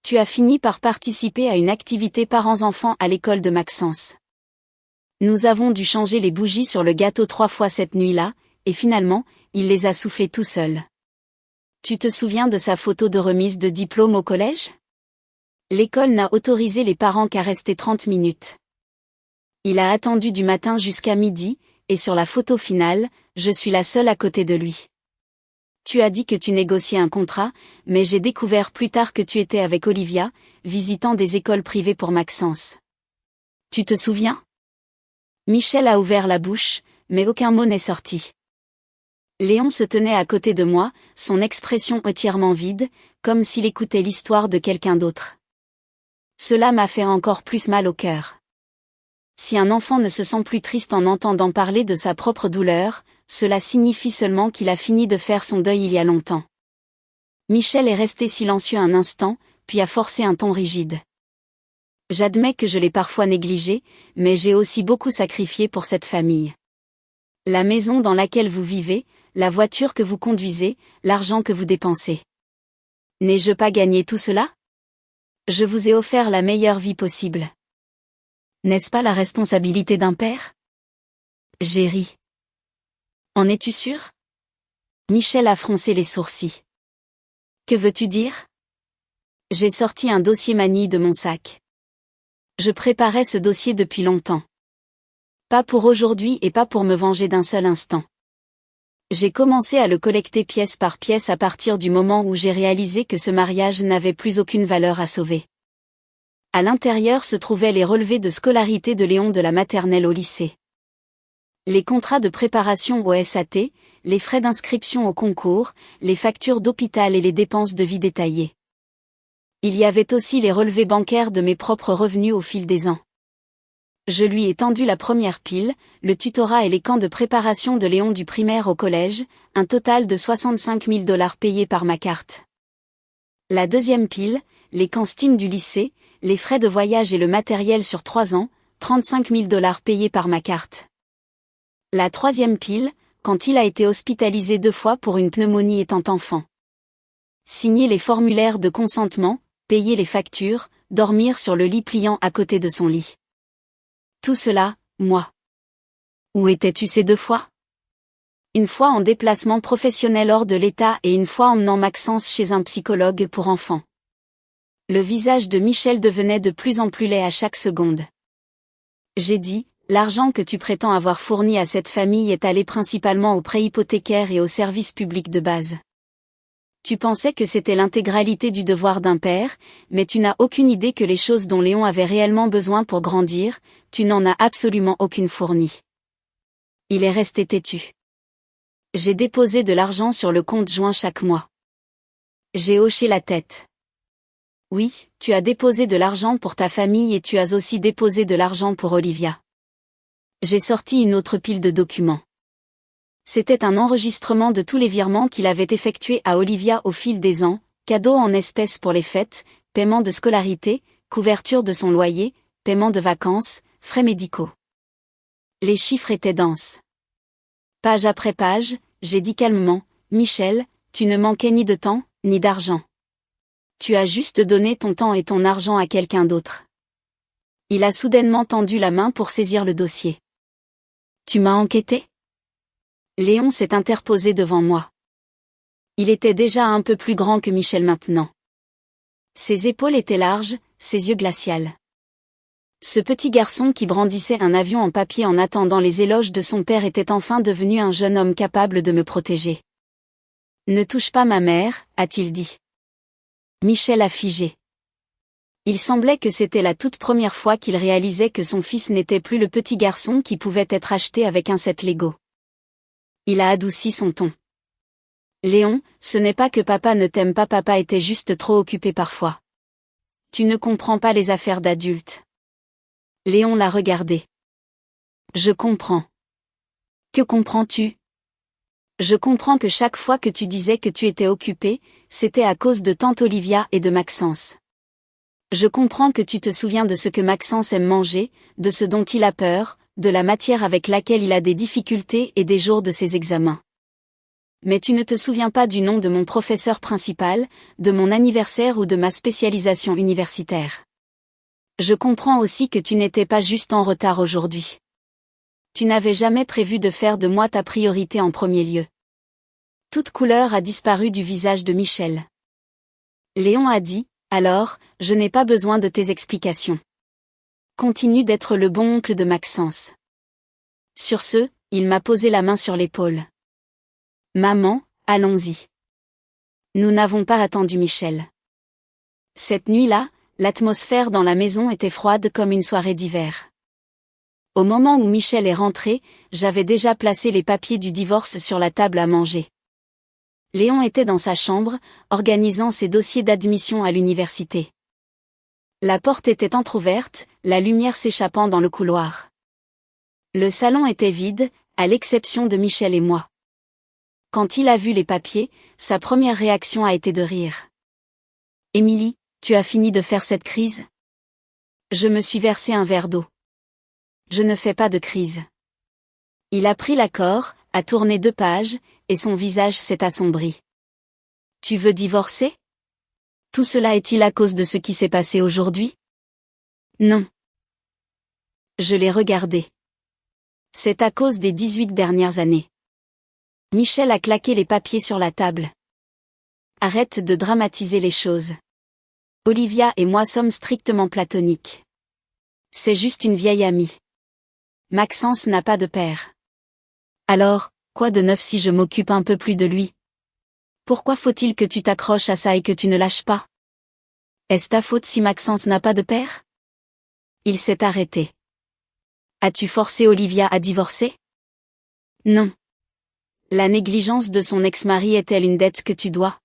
Tu as fini par participer à une activité parents-enfants à l'école de Maxence. Nous avons dû changer les bougies sur le gâteau 3 fois cette nuit-là, et finalement, il les a soufflées tout seul. Tu te souviens de sa photo de remise de diplôme au collège? L'école n'a autorisé les parents qu'à rester 30 minutes. Il a attendu du matin jusqu'à midi, et sur la photo finale, je suis la seule à côté de lui. Tu as dit que tu négociais un contrat, mais j'ai découvert plus tard que tu étais avec Olivia, visitant des écoles privées pour Maxence. Tu te souviens? Michel a ouvert la bouche, mais aucun mot n'est sorti. Léon se tenait à côté de moi, son expression entièrement vide, comme s'il écoutait l'histoire de quelqu'un d'autre. Cela m'a fait encore plus mal au cœur. Si un enfant ne se sent plus triste en entendant parler de sa propre douleur, cela signifie seulement qu'il a fini de faire son deuil il y a longtemps. Michel est resté silencieux un instant, puis a forcé un ton rigide. J'admets que je l'ai parfois négligé, mais j'ai aussi beaucoup sacrifié pour cette famille. La maison dans laquelle vous vivez, la voiture que vous conduisez, l'argent que vous dépensez. N'ai-je pas gagné tout cela? Je vous ai offert la meilleure vie possible. N'est-ce pas la responsabilité d'un père? J'ai ri. En es-tu sûr? Michel a froncé les sourcils. Que veux-tu dire? J'ai sorti un dossier manille de mon sac. Je préparais ce dossier depuis longtemps. Pas pour aujourd'hui et pas pour me venger d'un seul instant. J'ai commencé à le collecter pièce par pièce à partir du moment où j'ai réalisé que ce mariage n'avait plus aucune valeur à sauver. À l'intérieur se trouvaient les relevés de scolarité de Léon de la maternelle au lycée. Les contrats de préparation au SAT, les frais d'inscription au concours, les factures d'hôpital et les dépenses de vie détaillées. Il y avait aussi les relevés bancaires de mes propres revenus au fil des ans. Je lui ai tendu la première pile, le tutorat et les camps de préparation de Léon du primaire au collège, un total de 65 000 $ payés par ma carte. La deuxième pile, les camps STEAM du lycée, les frais de voyage et le matériel sur 3 ans, 35 000 $ payés par ma carte. La troisième pile, quand il a été hospitalisé 2 fois pour une pneumonie étant enfant. Signer les formulaires de consentement, payer les factures, dormir sur le lit pliant à côté de son lit. Tout cela, moi. Où étais-tu ces 2 fois? Une fois en déplacement professionnel hors de l'État et une fois emmenant Maxence chez un psychologue pour enfants. Le visage de Michel devenait de plus en plus laid à chaque seconde. J'ai dit, l'argent que tu prétends avoir fourni à cette famille est allé principalement aux prêts hypothécaires et aux services publics de base. Tu pensais que c'était l'intégralité du devoir d'un père, mais tu n'as aucune idée que les choses dont Léon avait réellement besoin pour grandir, tu n'en as absolument aucune fournie. Il est resté têtu. J'ai déposé de l'argent sur le compte joint chaque mois. J'ai hoché la tête. Oui, tu as déposé de l'argent pour ta famille et tu as aussi déposé de l'argent pour Olivia. J'ai sorti une autre pile de documents. C'était un enregistrement de tous les virements qu'il avait effectués à Olivia au fil des ans, cadeaux en espèces pour les fêtes, paiement de scolarité, couverture de son loyer, paiement de vacances, frais médicaux. Les chiffres étaient denses. Page après page, j'ai dit calmement, Michel, tu ne manquais ni de temps, ni d'argent. Tu as juste donné ton temps et ton argent à quelqu'un d'autre. Il a soudainement tendu la main pour saisir le dossier. Tu m'as enquêté ? Léon s'est interposé devant moi. Il était déjà un peu plus grand que Michel maintenant. Ses épaules étaient larges, ses yeux glaciales. Ce petit garçon qui brandissait un avion en papier en attendant les éloges de son père était enfin devenu un jeune homme capable de me protéger. Ne touche pas ma mère, a-t-il dit. Michel a figé. Il semblait que c'était la toute première fois qu'il réalisait que son fils n'était plus le petit garçon qui pouvait être acheté avec un set Lego. Il a adouci son ton. Léon, ce n'est pas que papa ne t'aime pas, papa était juste trop occupé parfois. Tu ne comprends pas les affaires d'adultes. Léon l'a regardé. Je comprends. Que comprends-tu ? Je comprends que chaque fois que tu disais que tu étais occupé, c'était à cause de tante Olivia et de Maxence. Je comprends que tu te souviens de ce que Maxence aime manger, de ce dont il a peur, de la matière avec laquelle il a des difficultés et des jours de ses examens. Mais tu ne te souviens pas du nom de mon professeur principal, de mon anniversaire ou de ma spécialisation universitaire. Je comprends aussi que tu n'étais pas juste en retard aujourd'hui. Tu n'avais jamais prévu de faire de moi ta priorité en premier lieu. Toute couleur a disparu du visage de Michel. Léon a dit, alors, je n'ai pas besoin de tes explications. Continue d'être le bon oncle de Maxence. Sur ce, il m'a posé la main sur l'épaule. Maman, allons-y. Nous n'avons pas attendu Michel. Cette nuit-là, l'atmosphère dans la maison était froide comme une soirée d'hiver. Au moment où Michel est rentré, j'avais déjà placé les papiers du divorce sur la table à manger. Léon était dans sa chambre, organisant ses dossiers d'admission à l'université. La porte était entr'ouverte, la lumière s'échappant dans le couloir. Le salon était vide, à l'exception de Michel et moi. Quand il a vu les papiers, sa première réaction a été de rire. « Émilie, tu as fini de faire cette crise ?» Je me suis versé un verre d'eau. Je ne fais pas de crise. Il a pris l'accord, a tourné 2 pages, et son visage s'est assombri. Tu veux divorcer ? Tout cela est-il à cause de ce qui s'est passé aujourd'hui ? Non. Je l'ai regardé. C'est à cause des 18 dernières années. Michel a claqué les papiers sur la table. Arrête de dramatiser les choses. Olivia et moi sommes strictement platoniques. C'est juste une vieille amie. Maxence n'a pas de père. Alors, quoi de neuf si je m'occupe un peu plus de lui ? Pourquoi faut-il que tu t'accroches à ça et que tu ne lâches pas ? Est-ce ta faute si Maxence n'a pas de père ? Il s'est arrêté. As-tu forcé Olivia à divorcer ? Non. La négligence de son ex-mari est-elle une dette que tu dois ?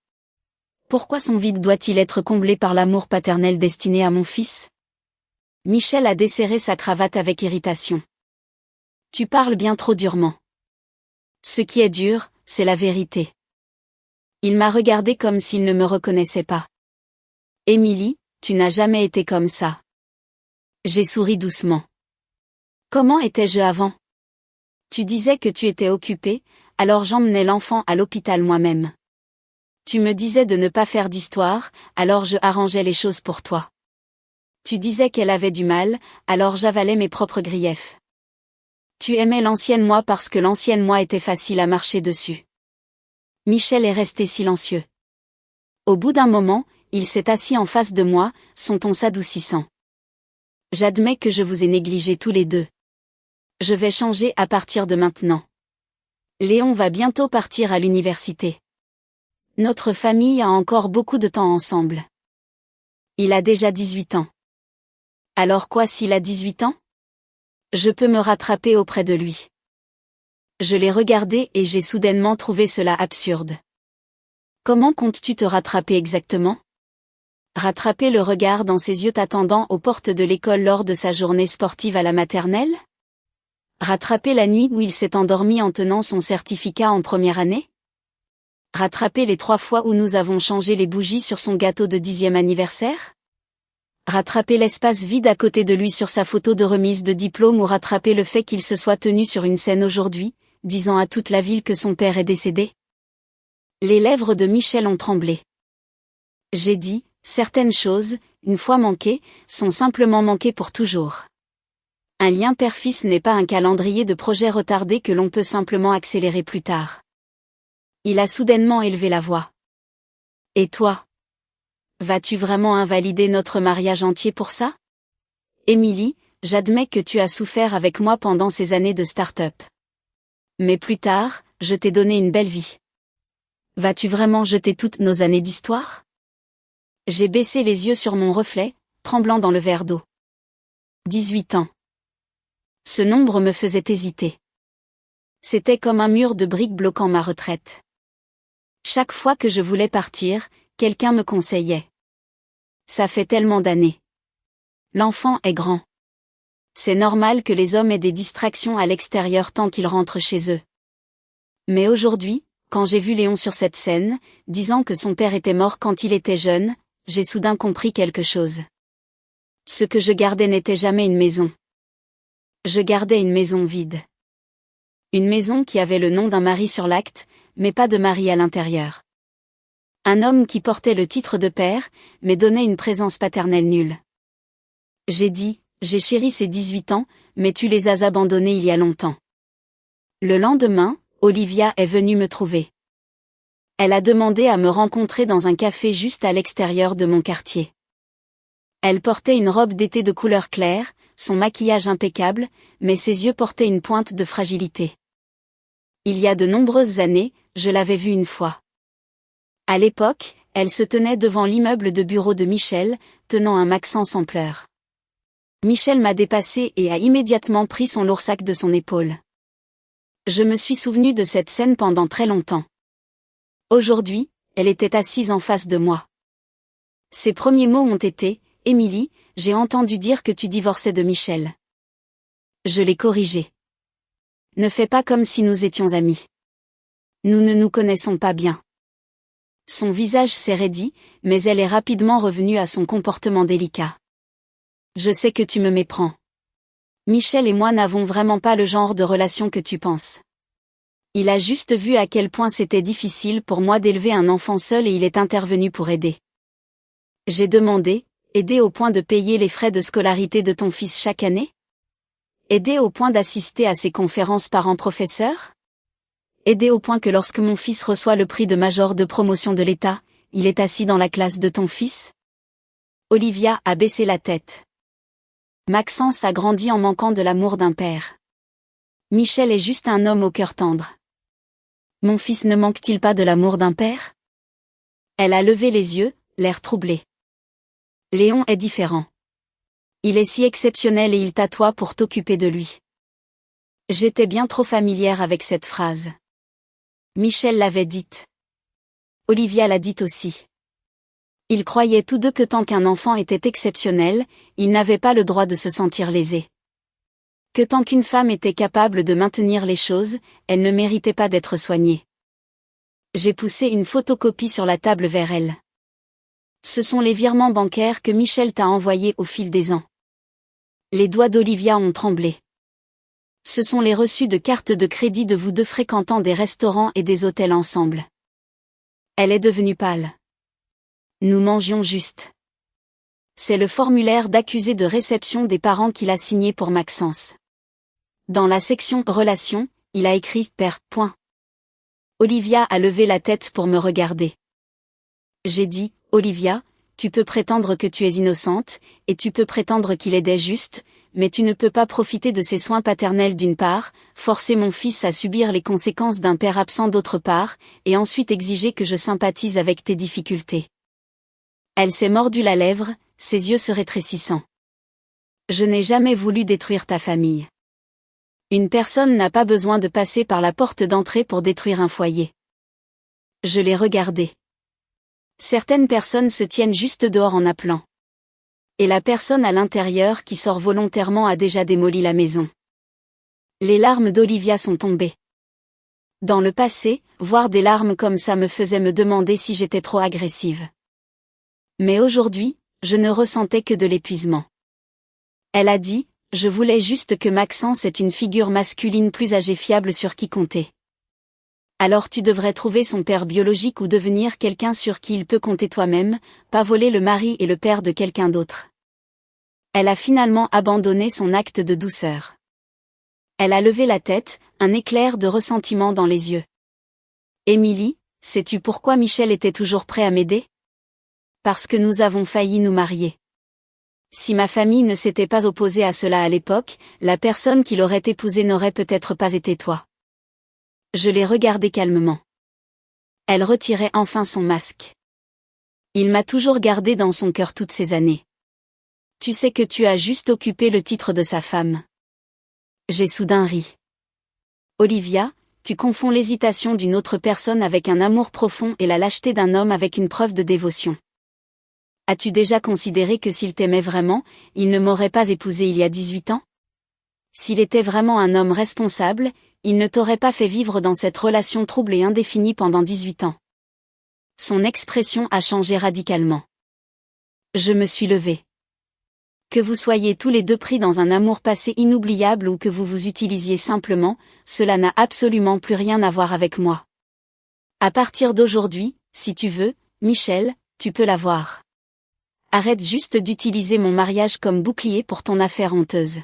Pourquoi son vide doit-il être comblé par l'amour paternel destiné à mon fils ? Michel a desserré sa cravate avec irritation. Tu parles bien trop durement. Ce qui est dur, c'est la vérité. Il m'a regardé comme s'il ne me reconnaissait pas. Émilie, tu n'as jamais été comme ça. J'ai souri doucement. Comment étais-je avant ? Tu disais que tu étais occupée, alors j'emmenais l'enfant à l'hôpital moi-même. Tu me disais de ne pas faire d'histoire, alors je arrangeais les choses pour toi. Tu disais qu'elle avait du mal, alors j'avalais mes propres griefs. Tu aimais l'ancienne moi parce que l'ancienne moi était facile à marcher dessus. Michel est resté silencieux. Au bout d'un moment, il s'est assis en face de moi, son ton s'adoucissant. J'admets que je vous ai négligés tous les deux. Je vais changer à partir de maintenant. Léon va bientôt partir à l'université. Notre famille a encore beaucoup de temps ensemble. Il a déjà 18 ans. Alors quoi s'il a 18 ans ? Je peux me rattraper auprès de lui. Je l'ai regardé et j'ai soudainement trouvé cela absurde. Comment comptes-tu te rattraper exactement ? Rattraper le regard dans ses yeux t'attendant aux portes de l'école lors de sa journée sportive à la maternelle? Rattraper la nuit où il s'est endormi en tenant son certificat en première année? Rattraper les 3 fois où nous avons changé les bougies sur son gâteau de 10e anniversaire? Rattraper l'espace vide à côté de lui sur sa photo de remise de diplôme ou rattraper le fait qu'il se soit tenu sur une scène aujourd'hui, disant à toute la ville que son père est décédé? Les lèvres de Michel ont tremblé. J'ai dit, certaines choses, une fois manquées, sont simplement manquées pour toujours. Un lien père-fils n'est pas un calendrier de projets retardés que l'on peut simplement accélérer plus tard. Il a soudainement élevé la voix. Et toi? Vas-tu vraiment invalider notre mariage entier pour ça? Émilie, j'admets que tu as souffert avec moi pendant ces années de start-up. Mais plus tard, je t'ai donné une belle vie. Vas-tu vraiment jeter toutes nos années d'histoire? J'ai baissé les yeux sur mon reflet, tremblant dans le verre d'eau. 18 ans. Ce nombre me faisait hésiter. C'était comme un mur de briques bloquant ma retraite. Chaque fois que je voulais partir, quelqu'un me conseillait. Ça fait tellement d'années. L'enfant est grand. C'est normal que les hommes aient des distractions à l'extérieur tant qu'ils rentrent chez eux. Mais aujourd'hui, quand j'ai vu Léon sur cette scène, disant que son père était mort quand il était jeune, j'ai soudain compris quelque chose. Ce que je gardais n'était jamais une maison. Je gardais une maison vide. Une maison qui avait le nom d'un mari sur l'acte, mais pas de mari à l'intérieur. Un homme qui portait le titre de père, mais donnait une présence paternelle nulle. J'ai dit, j'ai chéri ces 18 ans, mais tu les as abandonnés il y a longtemps. Le lendemain, Olivia est venue me trouver. Elle a demandé à me rencontrer dans un café juste à l'extérieur de mon quartier. Elle portait une robe d'été de couleur claire, son maquillage impeccable, mais ses yeux portaient une pointe de fragilité. Il y a de nombreuses années, je l'avais vue une fois. À l'époque, elle se tenait devant l'immeuble de bureau de Michel, tenant un Maxence en pleurs. Michel m'a dépassé et a immédiatement pris son lourd sac de son épaule. Je me suis souvenu de cette scène pendant très longtemps. Aujourd'hui, elle était assise en face de moi. Ses premiers mots ont été « Émilie, j'ai entendu dire que tu divorçais de Michel. » Je l'ai corrigé. Ne fais pas comme si nous étions amis. Nous ne nous connaissons pas bien. Son visage s'est raidi, mais elle est rapidement revenue à son comportement délicat. Je sais que tu me méprends. Michel et moi n'avons vraiment pas le genre de relation que tu penses. Il a juste vu à quel point c'était difficile pour moi d'élever un enfant seul et il est intervenu pour aider. J'ai demandé, aider au point de payer les frais de scolarité de ton fils chaque année? Aider au point d'assister à ses conférences parents-professeurs? Aider au point que lorsque mon fils reçoit le prix de major de promotion de l'État, il est assis dans la classe de ton fils? Olivia a baissé la tête. Maxence a grandi en manquant de l'amour d'un père. Michel est juste un homme au cœur tendre. Mon fils ne manque-t-il pas de l'amour d'un père? Elle a levé les yeux, l'air troublé. Léon est différent. Il est si exceptionnel et il t'attoie pour t'occuper de lui. J'étais bien trop familière avec cette phrase. Michel l'avait dite. Olivia l'a dite aussi. Ils croyaient tous deux que tant qu'un enfant était exceptionnel, il n'avait pas le droit de se sentir lésé. Que tant qu'une femme était capable de maintenir les choses, elle ne méritait pas d'être soignée. J'ai poussé une photocopie sur la table vers elle. Ce sont les virements bancaires que Michel t'a envoyés au fil des ans. Les doigts d'Olivia ont tremblé. Ce sont les reçus de cartes de crédit de vous deux fréquentant des restaurants et des hôtels ensemble. Elle est devenue pâle. Nous mangions juste. C'est le formulaire d'accusé de réception des parents qu'il a signé pour Maxence. Dans la section Relations, il a écrit Père. Olivia a levé la tête pour me regarder. J'ai dit, Olivia, tu peux prétendre que tu es innocente, et tu peux prétendre qu'il aidait juste, mais tu ne peux pas profiter de ses soins paternels d'une part, forcer mon fils à subir les conséquences d'un père absent d'autre part, et ensuite exiger que je sympathise avec tes difficultés. Elle s'est mordu la lèvre, ses yeux se rétrécissant. Je n'ai jamais voulu détruire ta famille. Une personne n'a pas besoin de passer par la porte d'entrée pour détruire un foyer. Je l'ai regardé. Certaines personnes se tiennent juste dehors en appelant. Et la personne à l'intérieur qui sort volontairement a déjà démoli la maison. Les larmes d'Olivia sont tombées. Dans le passé, voir des larmes comme ça me faisait me demander si j'étais trop agressive. Mais aujourd'hui, je ne ressentais que de l'épuisement. Elle a dit, je voulais juste que Maxence ait une figure masculine plus âgée fiable sur qui compter. Alors tu devrais trouver son père biologique ou devenir quelqu'un sur qui il peut compter toi-même, pas voler le mari et le père de quelqu'un d'autre. Elle a finalement abandonné son acte de douceur. Elle a levé la tête, un éclair de ressentiment dans les yeux. Émilie, sais-tu pourquoi Michel était toujours prêt à m'aider? Parce que nous avons failli nous marier. Si ma famille ne s'était pas opposée à cela à l'époque, la personne qui l'aurait épousé n'aurait peut-être pas été toi. Je l'ai regardée calmement. Elle retirait enfin son masque. Il m'a toujours gardé dans son cœur toutes ces années. Tu sais que tu as juste occupé le titre de sa femme. J'ai soudain ri. Olivia, tu confonds l'hésitation d'une autre personne avec un amour profond et la lâcheté d'un homme avec une preuve de dévotion. As-tu déjà considéré que s'il t'aimait vraiment, il ne m'aurait pas épousée il y a 18 ans? S'il était vraiment un homme responsable, il ne t'aurait pas fait vivre dans cette relation trouble et indéfinie pendant 18 ans. Son expression a changé radicalement. Je me suis levée. Que vous soyez tous les deux pris dans un amour passé inoubliable ou que vous vous utilisiez simplement, cela n'a absolument plus rien à voir avec moi. À partir d'aujourd'hui, si tu veux, Michel, tu peux l'avoir. Arrête juste d'utiliser mon mariage comme bouclier pour ton affaire honteuse.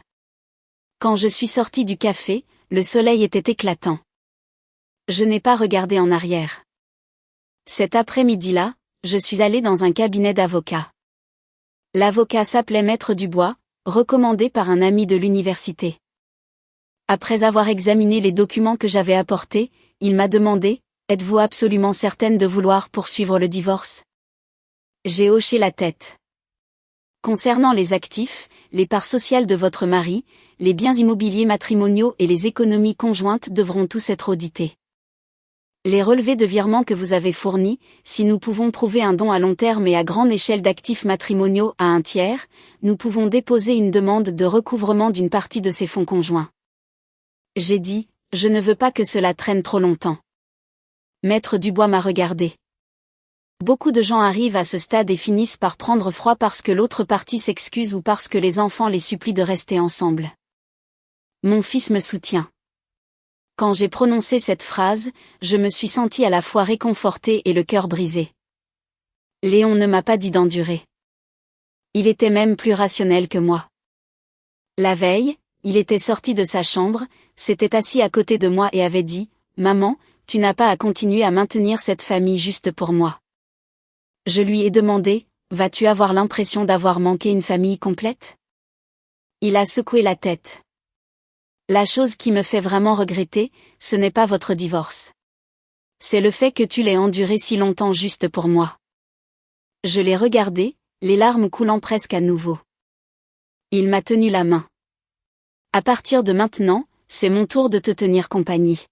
Quand je suis sortie du café, le soleil était éclatant. Je n'ai pas regardé en arrière. Cet après-midi-là, je suis allée dans un cabinet d'avocat. L'avocat s'appelait Maître Dubois, recommandé par un ami de l'université. Après avoir examiné les documents que j'avais apportés, il m'a demandé, « Êtes-vous absolument certaine de vouloir poursuivre le divorce ?» J'ai hoché la tête. Concernant les actifs, les parts sociales de votre mari, les biens immobiliers matrimoniaux et les économies conjointes devront tous être audités. Les relevés de virement que vous avez fournis, si nous pouvons prouver un don à long terme et à grande échelle d'actifs matrimoniaux à un tiers, nous pouvons déposer une demande de recouvrement d'une partie de ces fonds conjoints. J'ai dit, je ne veux pas que cela traîne trop longtemps. Maître Dubois m'a regardé. Beaucoup de gens arrivent à ce stade et finissent par prendre froid parce que l'autre partie s'excuse ou parce que les enfants les supplient de rester ensemble. Mon fils me soutient. Quand j'ai prononcé cette phrase, je me suis sentie à la fois réconfortée et le cœur brisé. Léon ne m'a pas dit d'endurer. Il était même plus rationnel que moi. La veille, il était sorti de sa chambre, s'était assis à côté de moi et avait dit, « Maman, tu n'as pas à continuer à maintenir cette famille juste pour moi. » Je lui ai demandé, « Vas-tu avoir l'impression d'avoir manqué une famille complète ?» Il a secoué la tête. La chose qui me fait vraiment regretter, ce n'est pas votre divorce. C'est le fait que tu l'aies enduré si longtemps juste pour moi. Je l'ai regardé, les larmes coulant presque à nouveau. Il m'a tenu la main. À partir de maintenant, c'est mon tour de te tenir compagnie.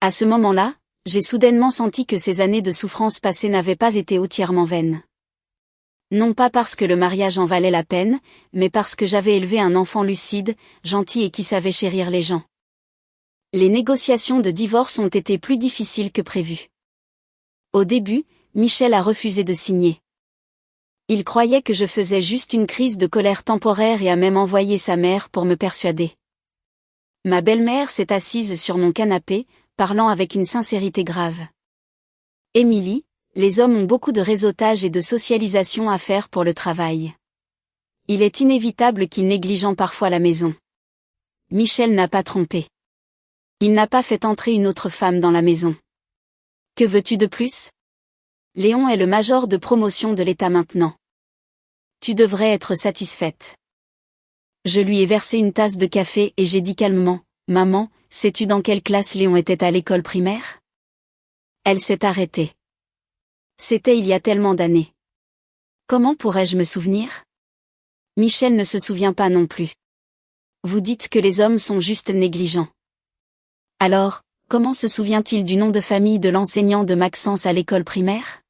À ce moment-là, j'ai soudainement senti que ces années de souffrance passée n'avaient pas été entièrement vaines. Non pas parce que le mariage en valait la peine, mais parce que j'avais élevé un enfant lucide, gentil et qui savait chérir les gens. Les négociations de divorce ont été plus difficiles que prévu. Au début, Michel a refusé de signer. Il croyait que je faisais juste une crise de colère temporaire et a même envoyé sa mère pour me persuader. Ma belle-mère s'est assise sur mon canapé, parlant avec une sincérité grave. Émilie, les hommes ont beaucoup de réseautage et de socialisation à faire pour le travail. Il est inévitable qu'ils négligent parfois la maison. Michel n'a pas trompé. Il n'a pas fait entrer une autre femme dans la maison. Que veux-tu de plus? Léon est le major de promotion de l'État maintenant. Tu devrais être satisfaite. Je lui ai versé une tasse de café et j'ai dit calmement, « Maman, sais-tu dans quelle classe Léon était à l'école primaire ?» Elle s'est arrêtée. C'était il y a tellement d'années. Comment pourrais-je me souvenir? Michel ne se souvient pas non plus. Vous dites que les hommes sont juste négligents. Alors, comment se souvient-il du nom de famille de l'enseignant de Maxence à l'école primaire?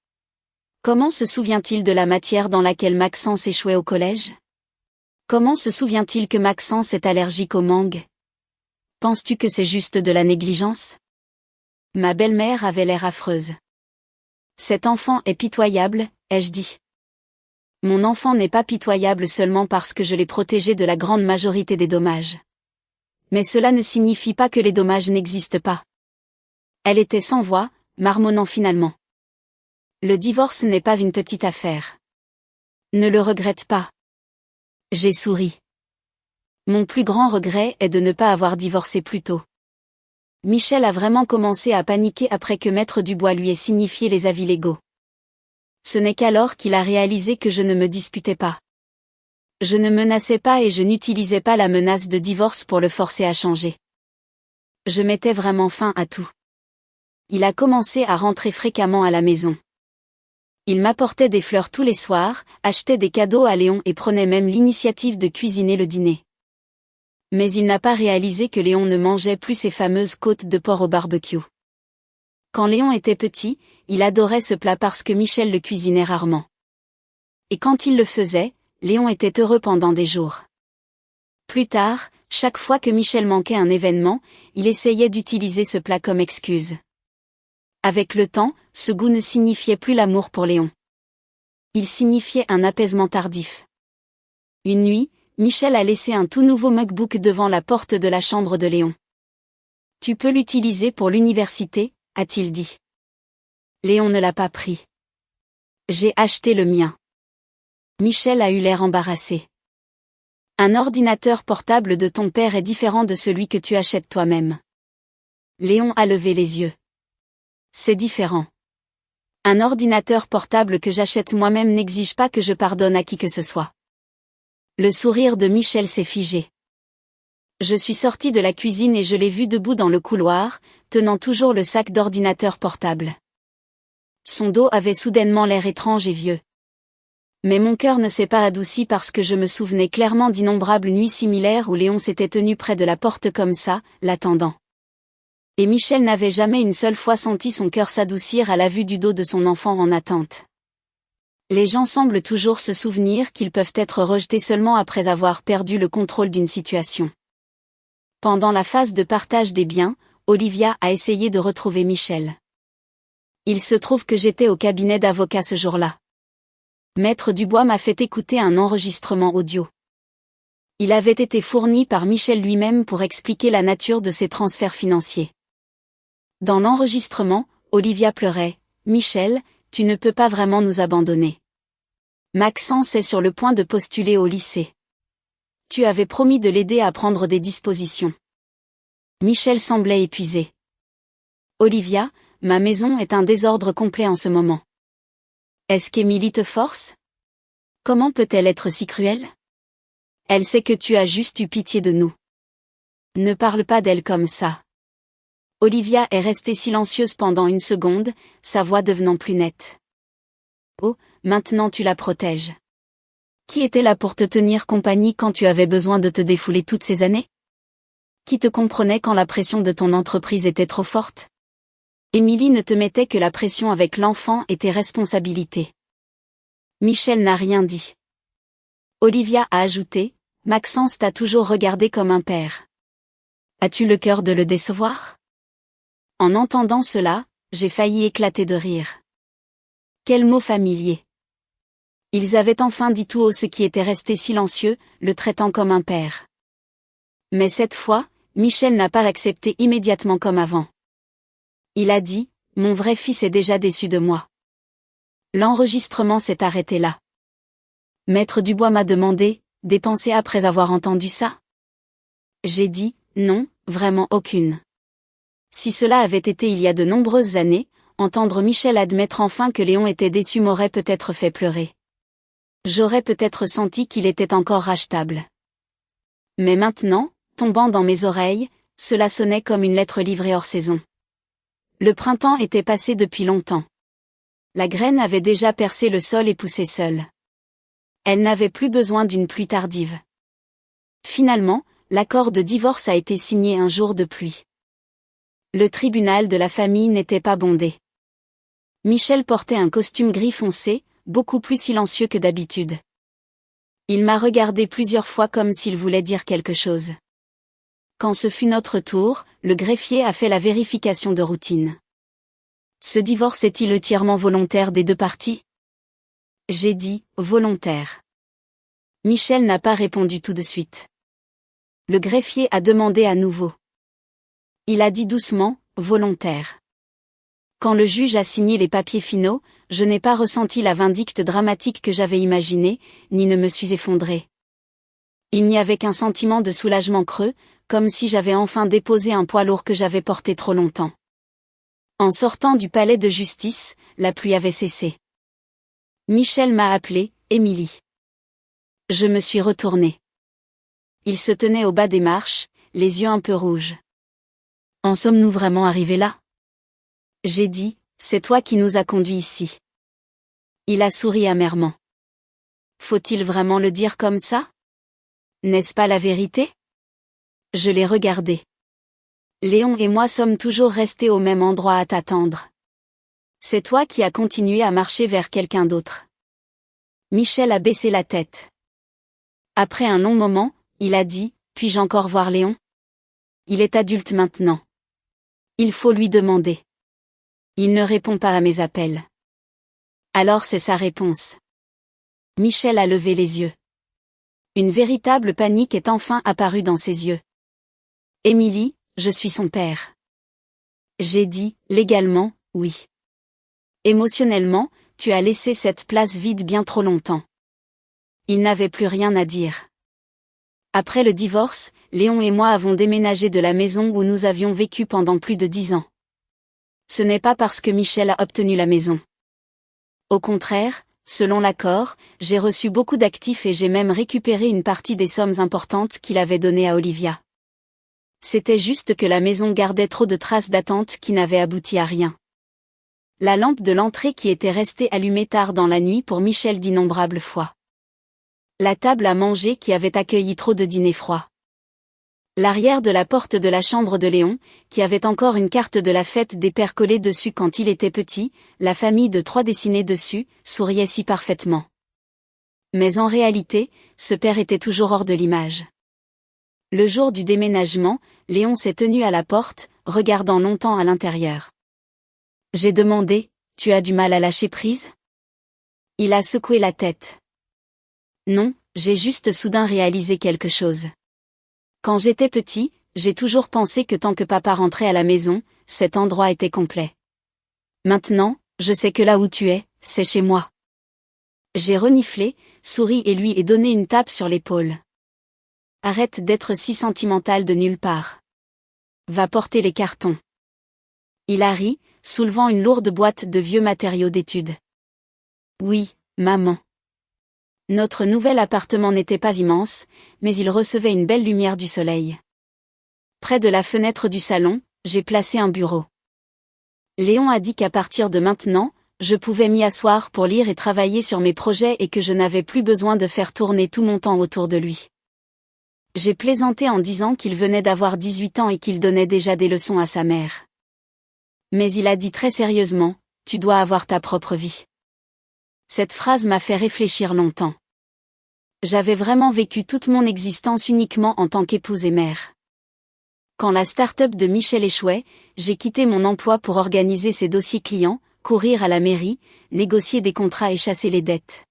Comment se souvient-il de la matière dans laquelle Maxence échouait au collège? Comment se souvient-il que Maxence est allergique aux mangues? Penses-tu que c'est juste de la négligence? Ma belle-mère avait l'air affreuse. Cet enfant est pitoyable, ai-je dit. Mon enfant n'est pas pitoyable seulement parce que je l'ai protégé de la grande majorité des dommages. Mais cela ne signifie pas que les dommages n'existent pas. Elle était sans voix, marmonnant finalement. Le divorce n'est pas une petite affaire. Ne le regrette pas. J'ai souri. Mon plus grand regret est de ne pas avoir divorcé plus tôt. Michel a vraiment commencé à paniquer après que Maître Dubois lui ait signifié les avis légaux. Ce n'est qu'alors qu'il a réalisé que je ne me disputais pas. Je ne menaçais pas et je n'utilisais pas la menace de divorce pour le forcer à changer. Je mettais vraiment fin à tout. Il a commencé à rentrer fréquemment à la maison. Il m'apportait des fleurs tous les soirs, achetait des cadeaux à Léon et prenait même l'initiative de cuisiner le dîner. Mais il n'a pas réalisé que Léon ne mangeait plus ses fameuses côtes de porc au barbecue. Quand Léon était petit, il adorait ce plat parce que Michel le cuisinait rarement. Et quand il le faisait, Léon était heureux pendant des jours. Plus tard, chaque fois que Michel manquait un événement, il essayait d'utiliser ce plat comme excuse. Avec le temps, ce goût ne signifiait plus l'amour pour Léon. Il signifiait un apaisement tardif. Une nuit, Michel a laissé un tout nouveau MacBook devant la porte de la chambre de Léon. « Tu peux l'utiliser pour l'université » a-t-il dit. Léon ne l'a pas pris. J'ai acheté le mien. Michel a eu l'air embarrassé. Un ordinateur portable de ton père est différent de celui que tu achètes toi-même. Léon a levé les yeux. C'est différent. Un ordinateur portable que j'achète moi-même n'exige pas que je pardonne à qui que ce soit. Le sourire de Michel s'est figé. Je suis sorti de la cuisine et je l'ai vu debout dans le couloir, tenant toujours le sac d'ordinateur portable. Son dos avait soudainement l'air étrange et vieux. Mais mon cœur ne s'est pas adouci parce que je me souvenais clairement d'innombrables nuits similaires où Léon s'était tenu près de la porte comme ça, l'attendant. Et Michel n'avait jamais une seule fois senti son cœur s'adoucir à la vue du dos de son enfant en attente. Les gens semblent toujours se souvenir qu'ils peuvent être rejetés seulement après avoir perdu le contrôle d'une situation. Pendant la phase de partage des biens, Olivia a essayé de retrouver Michel. Il se trouve que j'étais au cabinet d'avocat ce jour-là. Maître Dubois m'a fait écouter un enregistrement audio. Il avait été fourni par Michel lui-même pour expliquer la nature de ses transferts financiers. Dans l'enregistrement, Olivia pleurait. « Michel, tu ne peux pas vraiment nous abandonner. Maxence est sur le point de postuler au lycée. Tu avais promis de l'aider à prendre des dispositions. » Michel semblait épuisé. « Olivia, ma maison est un désordre complet en ce moment. Est-ce qu'Émilie te force? Comment peut-elle être si cruelle? Elle sait que tu as juste eu pitié de nous. Ne parle pas d'elle comme ça. » Olivia est restée silencieuse pendant une seconde, sa voix devenant plus nette. « Oh, maintenant tu la protèges. Qui était là pour te tenir compagnie quand tu avais besoin de te défouler toutes ces années? Qui te comprenait quand la pression de ton entreprise était trop forte? Émilie ne te mettait que la pression avec l'enfant et tes responsabilités. » Michel n'a rien dit. Olivia a ajouté, « Maxence t'a toujours regardé comme un père. As-tu le cœur de le décevoir? » En entendant cela, j'ai failli éclater de rire. Quel mot familier. Ils avaient enfin dit tout haut ce qui était resté silencieux, le traitant comme un père. Mais cette fois, Michel n'a pas accepté immédiatement comme avant. Il a dit, « Mon vrai fils est déjà déçu de moi. » L'enregistrement s'est arrêté là. Maître Dubois m'a demandé, « Des pensées après avoir entendu ça? » J'ai dit, « Non, vraiment aucune. » Si cela avait été il y a de nombreuses années, entendre Michel admettre enfin que Léon était déçu m'aurait peut-être fait pleurer. J'aurais peut-être senti qu'il était encore rachetable. Mais maintenant, tombant dans mes oreilles, cela sonnait comme une lettre livrée hors saison. Le printemps était passé depuis longtemps. La graine avait déjà percé le sol et poussé seule. Elle n'avait plus besoin d'une pluie tardive. Finalement, l'accord de divorce a été signé un jour de pluie. Le tribunal de la famille n'était pas bondé. Michel portait un costume gris foncé, beaucoup plus silencieux que d'habitude. Il m'a regardé plusieurs fois comme s'il voulait dire quelque chose. Quand ce fut notre tour, le greffier a fait la vérification de routine. Ce divorce est-il entièrement volontaire des deux parties? J'ai dit, volontaire. Michel n'a pas répondu tout de suite. Le greffier a demandé à nouveau. Il a dit doucement, volontaire. Quand le juge a signé les papiers finaux, je n'ai pas ressenti la vindicte dramatique que j'avais imaginée, ni ne me suis effondrée. Il n'y avait qu'un sentiment de soulagement creux, comme si j'avais enfin déposé un poids lourd que j'avais porté trop longtemps. En sortant du palais de justice, la pluie avait cessé. Michel m'a appelé, Émilie. Je me suis retournée. Il se tenait au bas des marches, les yeux un peu rouges. En sommes-nous vraiment arrivés là? J'ai dit, c'est toi qui nous as conduits ici. Il a souri amèrement. Faut-il vraiment le dire comme ça? N'est-ce pas la vérité? Je l'ai regardé. Léon et moi sommes toujours restés au même endroit à t'attendre. C'est toi qui as continué à marcher vers quelqu'un d'autre. Michel a baissé la tête. Après un long moment, il a dit, puis-je encore voir Léon? Il est adulte maintenant. Il faut lui demander. Il ne répond pas à mes appels. Alors c'est sa réponse. Michel a levé les yeux. Une véritable panique est enfin apparue dans ses yeux. Émilie, je suis son père. J'ai dit, légalement, oui. Émotionnellement, tu as laissé cette place vide bien trop longtemps. Il n'avait plus rien à dire. Après le divorce, Léon et moi avons déménagé de la maison où nous avions vécu pendant plus de 10 ans. Ce n'est pas parce que Michel a obtenu la maison. Au contraire, selon l'accord, j'ai reçu beaucoup d'actifs et j'ai même récupéré une partie des sommes importantes qu'il avait données à Olivia. C'était juste que la maison gardait trop de traces d'attente qui n'avaient abouti à rien. La lampe de l'entrée qui était restée allumée tard dans la nuit pour Michel d'innombrables fois. La table à manger qui avait accueilli trop de dîners froids. L'arrière de la porte de la chambre de Léon, qui avait encore une carte de la fête des pères collée dessus quand il était petit, la famille de 3 dessinée dessus, souriait si parfaitement. Mais en réalité, ce père était toujours hors de l'image. Le jour du déménagement, Léon s'est tenu à la porte, regardant longtemps à l'intérieur. J'ai demandé, tu as du mal à lâcher prise? Il a secoué la tête. Non, j'ai juste soudain réalisé quelque chose. Quand j'étais petit, j'ai toujours pensé que tant que papa rentrait à la maison, cet endroit était complet. Maintenant, je sais que là où tu es, c'est chez moi. J'ai reniflé, souri et lui ai donné une tape sur l'épaule. Arrête d'être si sentimental de nulle part. Va porter les cartons. Il a ri, soulevant une lourde boîte de vieux matériaux d'études. Oui, maman. Notre nouvel appartement n'était pas immense, mais il recevait une belle lumière du soleil. Près de la fenêtre du salon, j'ai placé un bureau. Léon a dit qu'à partir de maintenant, je pouvais m'y asseoir pour lire et travailler sur mes projets et que je n'avais plus besoin de faire tourner tout mon temps autour de lui. J'ai plaisanté en disant qu'il venait d'avoir 18 ans et qu'il donnait déjà des leçons à sa mère. Mais il a dit très sérieusement, tu dois avoir ta propre vie. Cette phrase m'a fait réfléchir longtemps. J'avais vraiment vécu toute mon existence uniquement en tant qu'épouse et mère. Quand la start-up de Michel échouait, j'ai quitté mon emploi pour organiser ses dossiers clients, courir à la mairie, négocier des contrats et chasser les dettes.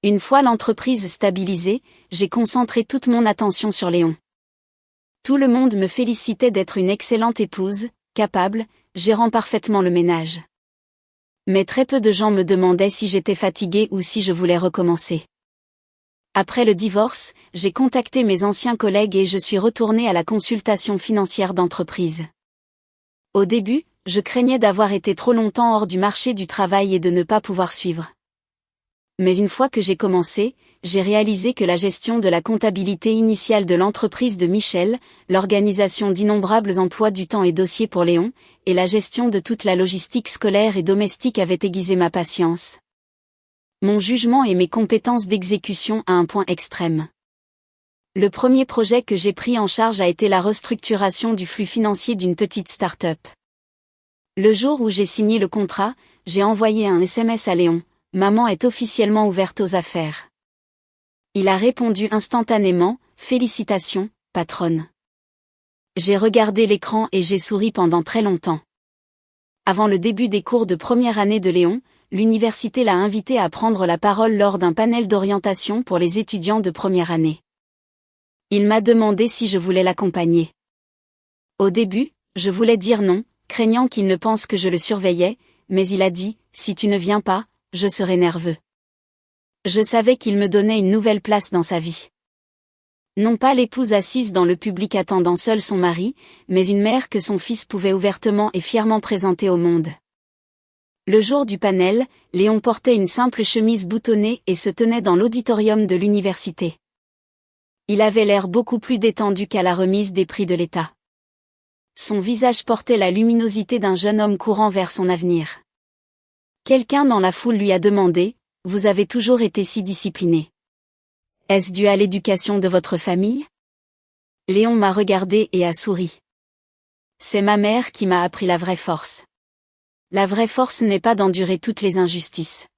Une fois l'entreprise stabilisée, j'ai concentré toute mon attention sur Léon. Tout le monde me félicitait d'être une excellente épouse, capable, gérant parfaitement le ménage. Mais très peu de gens me demandaient si j'étais fatiguée ou si je voulais recommencer. Après le divorce, j'ai contacté mes anciens collègues et je suis retournée à la consultation financière d'entreprise. Au début, je craignais d'avoir été trop longtemps hors du marché du travail et de ne pas pouvoir suivre. Mais une fois que j'ai commencé, j'ai réalisé que la gestion de la comptabilité initiale de l'entreprise de Michel, l'organisation d'innombrables emplois du temps et dossiers pour Léon, et la gestion de toute la logistique scolaire et domestique avaient aiguisé ma patience. Mon jugement et mes compétences d'exécution à un point extrême. Le premier projet que j'ai pris en charge a été la restructuration du flux financier d'une petite start-up. Le jour où j'ai signé le contrat, j'ai envoyé un SMS à Léon, maman est officiellement ouverte aux affaires. Il a répondu instantanément, félicitations, patronne. J'ai regardé l'écran et j'ai souri pendant très longtemps. Avant le début des cours de première année de Léon, l'université l'a invité à prendre la parole lors d'un panel d'orientation pour les étudiants de première année. Il m'a demandé si je voulais l'accompagner. Au début, je voulais dire non, craignant qu'il ne pense que je le surveillais, mais il a dit, si tu ne viens pas, je serai nerveux. Je savais qu'il me donnait une nouvelle place dans sa vie. Non pas l'épouse assise dans le public attendant seule son mari, mais une mère que son fils pouvait ouvertement et fièrement présenter au monde. Le jour du panel, Léon portait une simple chemise boutonnée et se tenait dans l'auditorium de l'université. Il avait l'air beaucoup plus détendu qu'à la remise des prix de l'État. Son visage portait la luminosité d'un jeune homme courant vers son avenir. Quelqu'un dans la foule lui a demandé, « Vous avez toujours été si discipliné. Est-ce dû à l'éducation de votre famille ?» Léon m'a regardé et a souri. C'est ma mère qui m'a appris la vraie force. La vraie force n'est pas d'endurer toutes les injustices.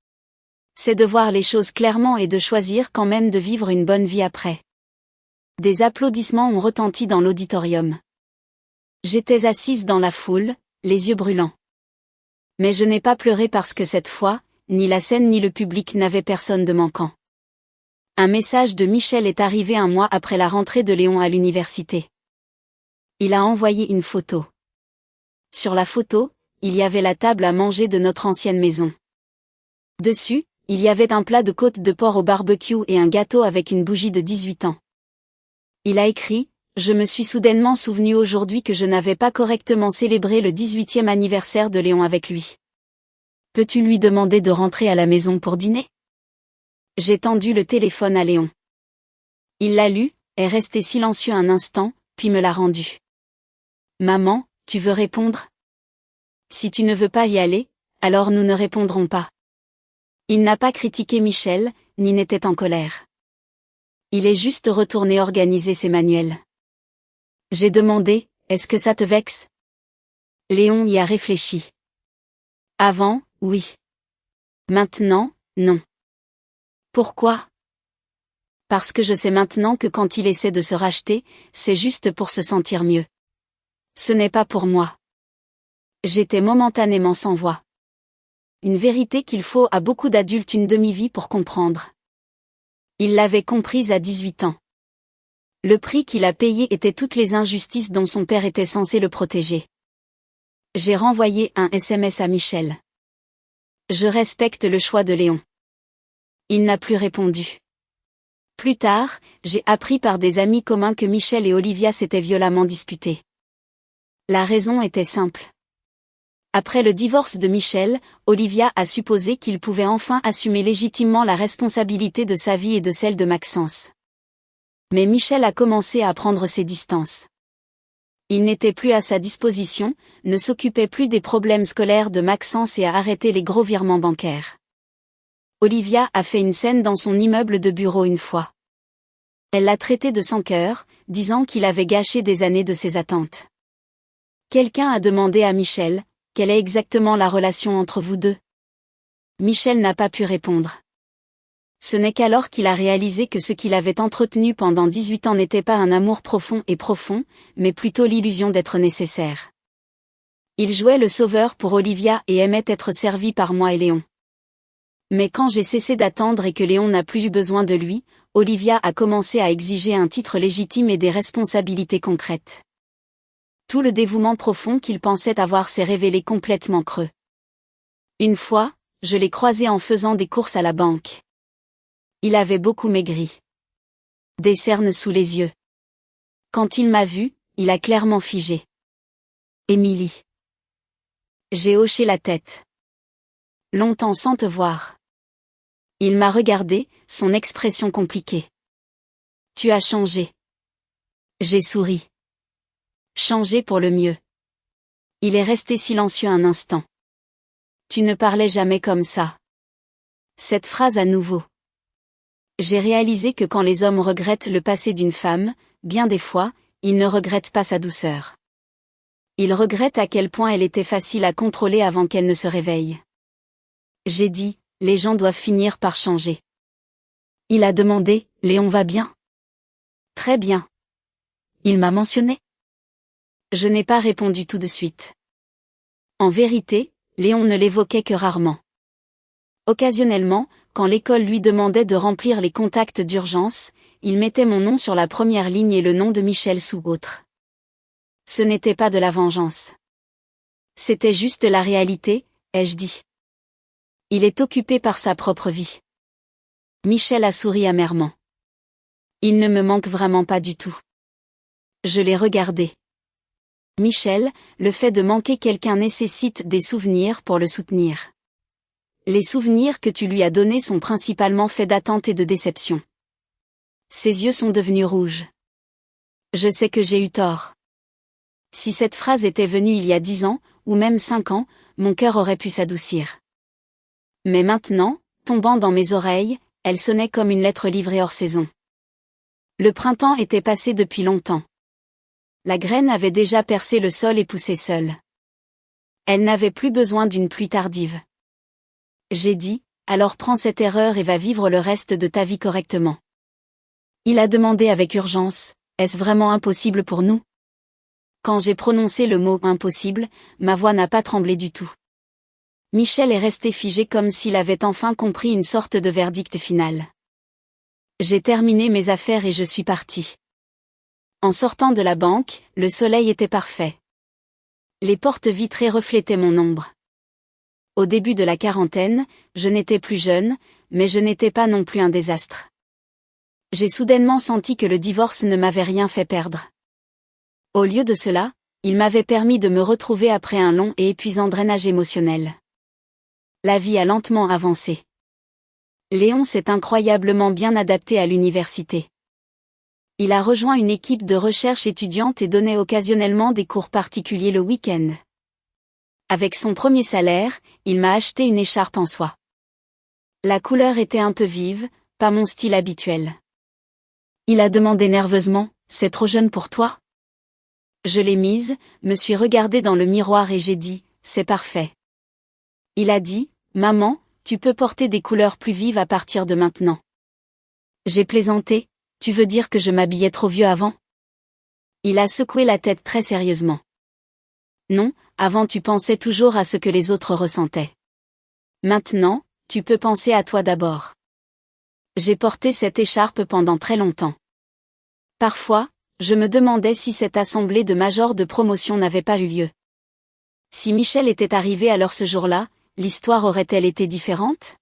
C'est de voir les choses clairement et de choisir quand même de vivre une bonne vie après. Des applaudissements ont retenti dans l'auditorium. J'étais assise dans la foule, les yeux brûlants. Mais je n'ai pas pleuré parce que cette fois, ni la scène ni le public n'avaient personne de manquant. Un message de Michel est arrivé un mois après la rentrée de Léon à l'université. Il a envoyé une photo. Sur la photo, il y avait la table à manger de notre ancienne maison. Dessus, il y avait un plat de côte de porc au barbecue et un gâteau avec une bougie de 18 ans. Il a écrit, « Je me suis soudainement souvenu aujourd'hui que je n'avais pas correctement célébré le 18e anniversaire de Léon avec lui. Peux-tu lui demander de rentrer à la maison pour dîner ?» J'ai tendu le téléphone à Léon. Il l'a lu, est resté silencieux un instant, puis me l'a rendu. « Maman, tu veux répondre ? Si tu ne veux pas y aller, alors nous ne répondrons pas. » Il n'a pas critiqué Michel, ni n'était en colère. Il est juste retourné organiser ses manuels. J'ai demandé, « Est-ce que ça te vexe ?» Léon y a réfléchi. Avant, oui. Maintenant, non. Pourquoi ? Parce que je sais maintenant que quand il essaie de se racheter, c'est juste pour se sentir mieux. Ce n'est pas pour moi. J'étais momentanément sans voix. Une vérité qu'il faut à beaucoup d'adultes une demi-vie pour comprendre. Il l'avait comprise à 18 ans. Le prix qu'il a payé était toutes les injustices dont son père était censé le protéger. J'ai renvoyé un SMS à Michel. Je respecte le choix de Léon. Il n'a plus répondu. Plus tard, j'ai appris par des amis communs que Michel et Olivia s'étaient violemment disputés. La raison était simple. Après le divorce de Michel, Olivia a supposé qu'il pouvait enfin assumer légitimement la responsabilité de sa vie et de celle de Maxence. Mais Michel a commencé à prendre ses distances. Il n'était plus à sa disposition, ne s'occupait plus des problèmes scolaires de Maxence et a arrêté les gros virements bancaires. Olivia a fait une scène dans son immeuble de bureau une fois. Elle l'a traité de sans cœur, disant qu'il avait gâché des années de ses attentes. Quelqu'un a demandé à Michel, quelle est exactement la relation entre vous deux ? Michel n'a pas pu répondre. Ce n'est qu'alors qu'il a réalisé que ce qu'il avait entretenu pendant 18 ans n'était pas un amour profond, mais plutôt l'illusion d'être nécessaire. Il jouait le sauveur pour Olivia et aimait être servi par moi et Léon. Mais quand j'ai cessé d'attendre et que Léon n'a plus eu besoin de lui, Olivia a commencé à exiger un titre légitime et des responsabilités concrètes. Tout le dévouement profond qu'il pensait avoir s'est révélé complètement creux. Une fois, je l'ai croisé en faisant des courses à la banque. Il avait beaucoup maigri. Des cernes sous les yeux. Quand il m'a vu, il a clairement figé. Émilie. J'ai hoché la tête. Longtemps sans te voir. Il m'a regardé, son expression compliquée. Tu as changé. J'ai souri. Changé pour le mieux. Il est resté silencieux un instant. Tu ne parlais jamais comme ça. Cette phrase à nouveau. J'ai réalisé que quand les hommes regrettent le passé d'une femme, bien des fois, ils ne regrettent pas sa douceur. Ils regrettent à quel point elle était facile à contrôler avant qu'elle ne se réveille. J'ai dit, les gens doivent finir par changer. Il a demandé, Léon va bien? Très bien. Il m'a mentionné? Je n'ai pas répondu tout de suite. En vérité, Léon ne l'évoquait que rarement. Occasionnellement, quand l'école lui demandait de remplir les contacts d'urgence, il mettait mon nom sur la première ligne et le nom de Michel sous autre. Ce n'était pas de la vengeance. C'était juste la réalité, ai-je dit. Il est occupé par sa propre vie. Michel a souri amèrement. Il ne me manque vraiment pas du tout. Je l'ai regardé. Michel, le fait de manquer quelqu'un nécessite des souvenirs pour le soutenir. Les souvenirs que tu lui as donnés sont principalement faits d'attente et de déception. Ses yeux sont devenus rouges. Je sais que j'ai eu tort. Si cette phrase était venue il y a 10 ans, ou même 5 ans, mon cœur aurait pu s'adoucir. Mais maintenant, tombant dans mes oreilles, elle sonnait comme une lettre livrée hors saison. Le printemps était passé depuis longtemps. La graine avait déjà percé le sol et poussé seule. Elle n'avait plus besoin d'une pluie tardive. J'ai dit, alors prends cette erreur et va vivre le reste de ta vie correctement. Il a demandé avec urgence, est-ce vraiment impossible pour nous? Quand j'ai prononcé le mot impossible, ma voix n'a pas tremblé du tout. Michel est resté figé comme s'il avait enfin compris une sorte de verdict final. J'ai terminé mes affaires et je suis parti. En sortant de la banque, le soleil était parfait. Les portes vitrées reflétaient mon ombre. Au début de la quarantaine, je n'étais plus jeune, mais je n'étais pas non plus un désastre. J'ai soudainement senti que le divorce ne m'avait rien fait perdre. Au lieu de cela, il m'avait permis de me retrouver après un long et épuisant drainage émotionnel. La vie a lentement avancé. Léon s'est incroyablement bien adapté à l'université. Il a rejoint une équipe de recherche étudiante et donnait occasionnellement des cours particuliers le week-end. Avec son premier salaire, il m'a acheté une écharpe en soie. La couleur était un peu vive, pas mon style habituel. Il a demandé nerveusement, c'est trop jeune pour toi? Je l'ai mise, me suis regardée dans le miroir et j'ai dit, c'est parfait. Il a dit, maman, tu peux porter des couleurs plus vives à partir de maintenant. J'ai plaisanté, tu veux dire que je m'habillais trop vieux avant? Il a secoué la tête très sérieusement. Non, avant tu pensais toujours à ce que les autres ressentaient. Maintenant, tu peux penser à toi d'abord. J'ai porté cette écharpe pendant très longtemps. Parfois, je me demandais si cette assemblée de majors de promotion n'avait pas eu lieu. Si Michel était arrivé alors ce jour-là, l'histoire aurait-elle été différente?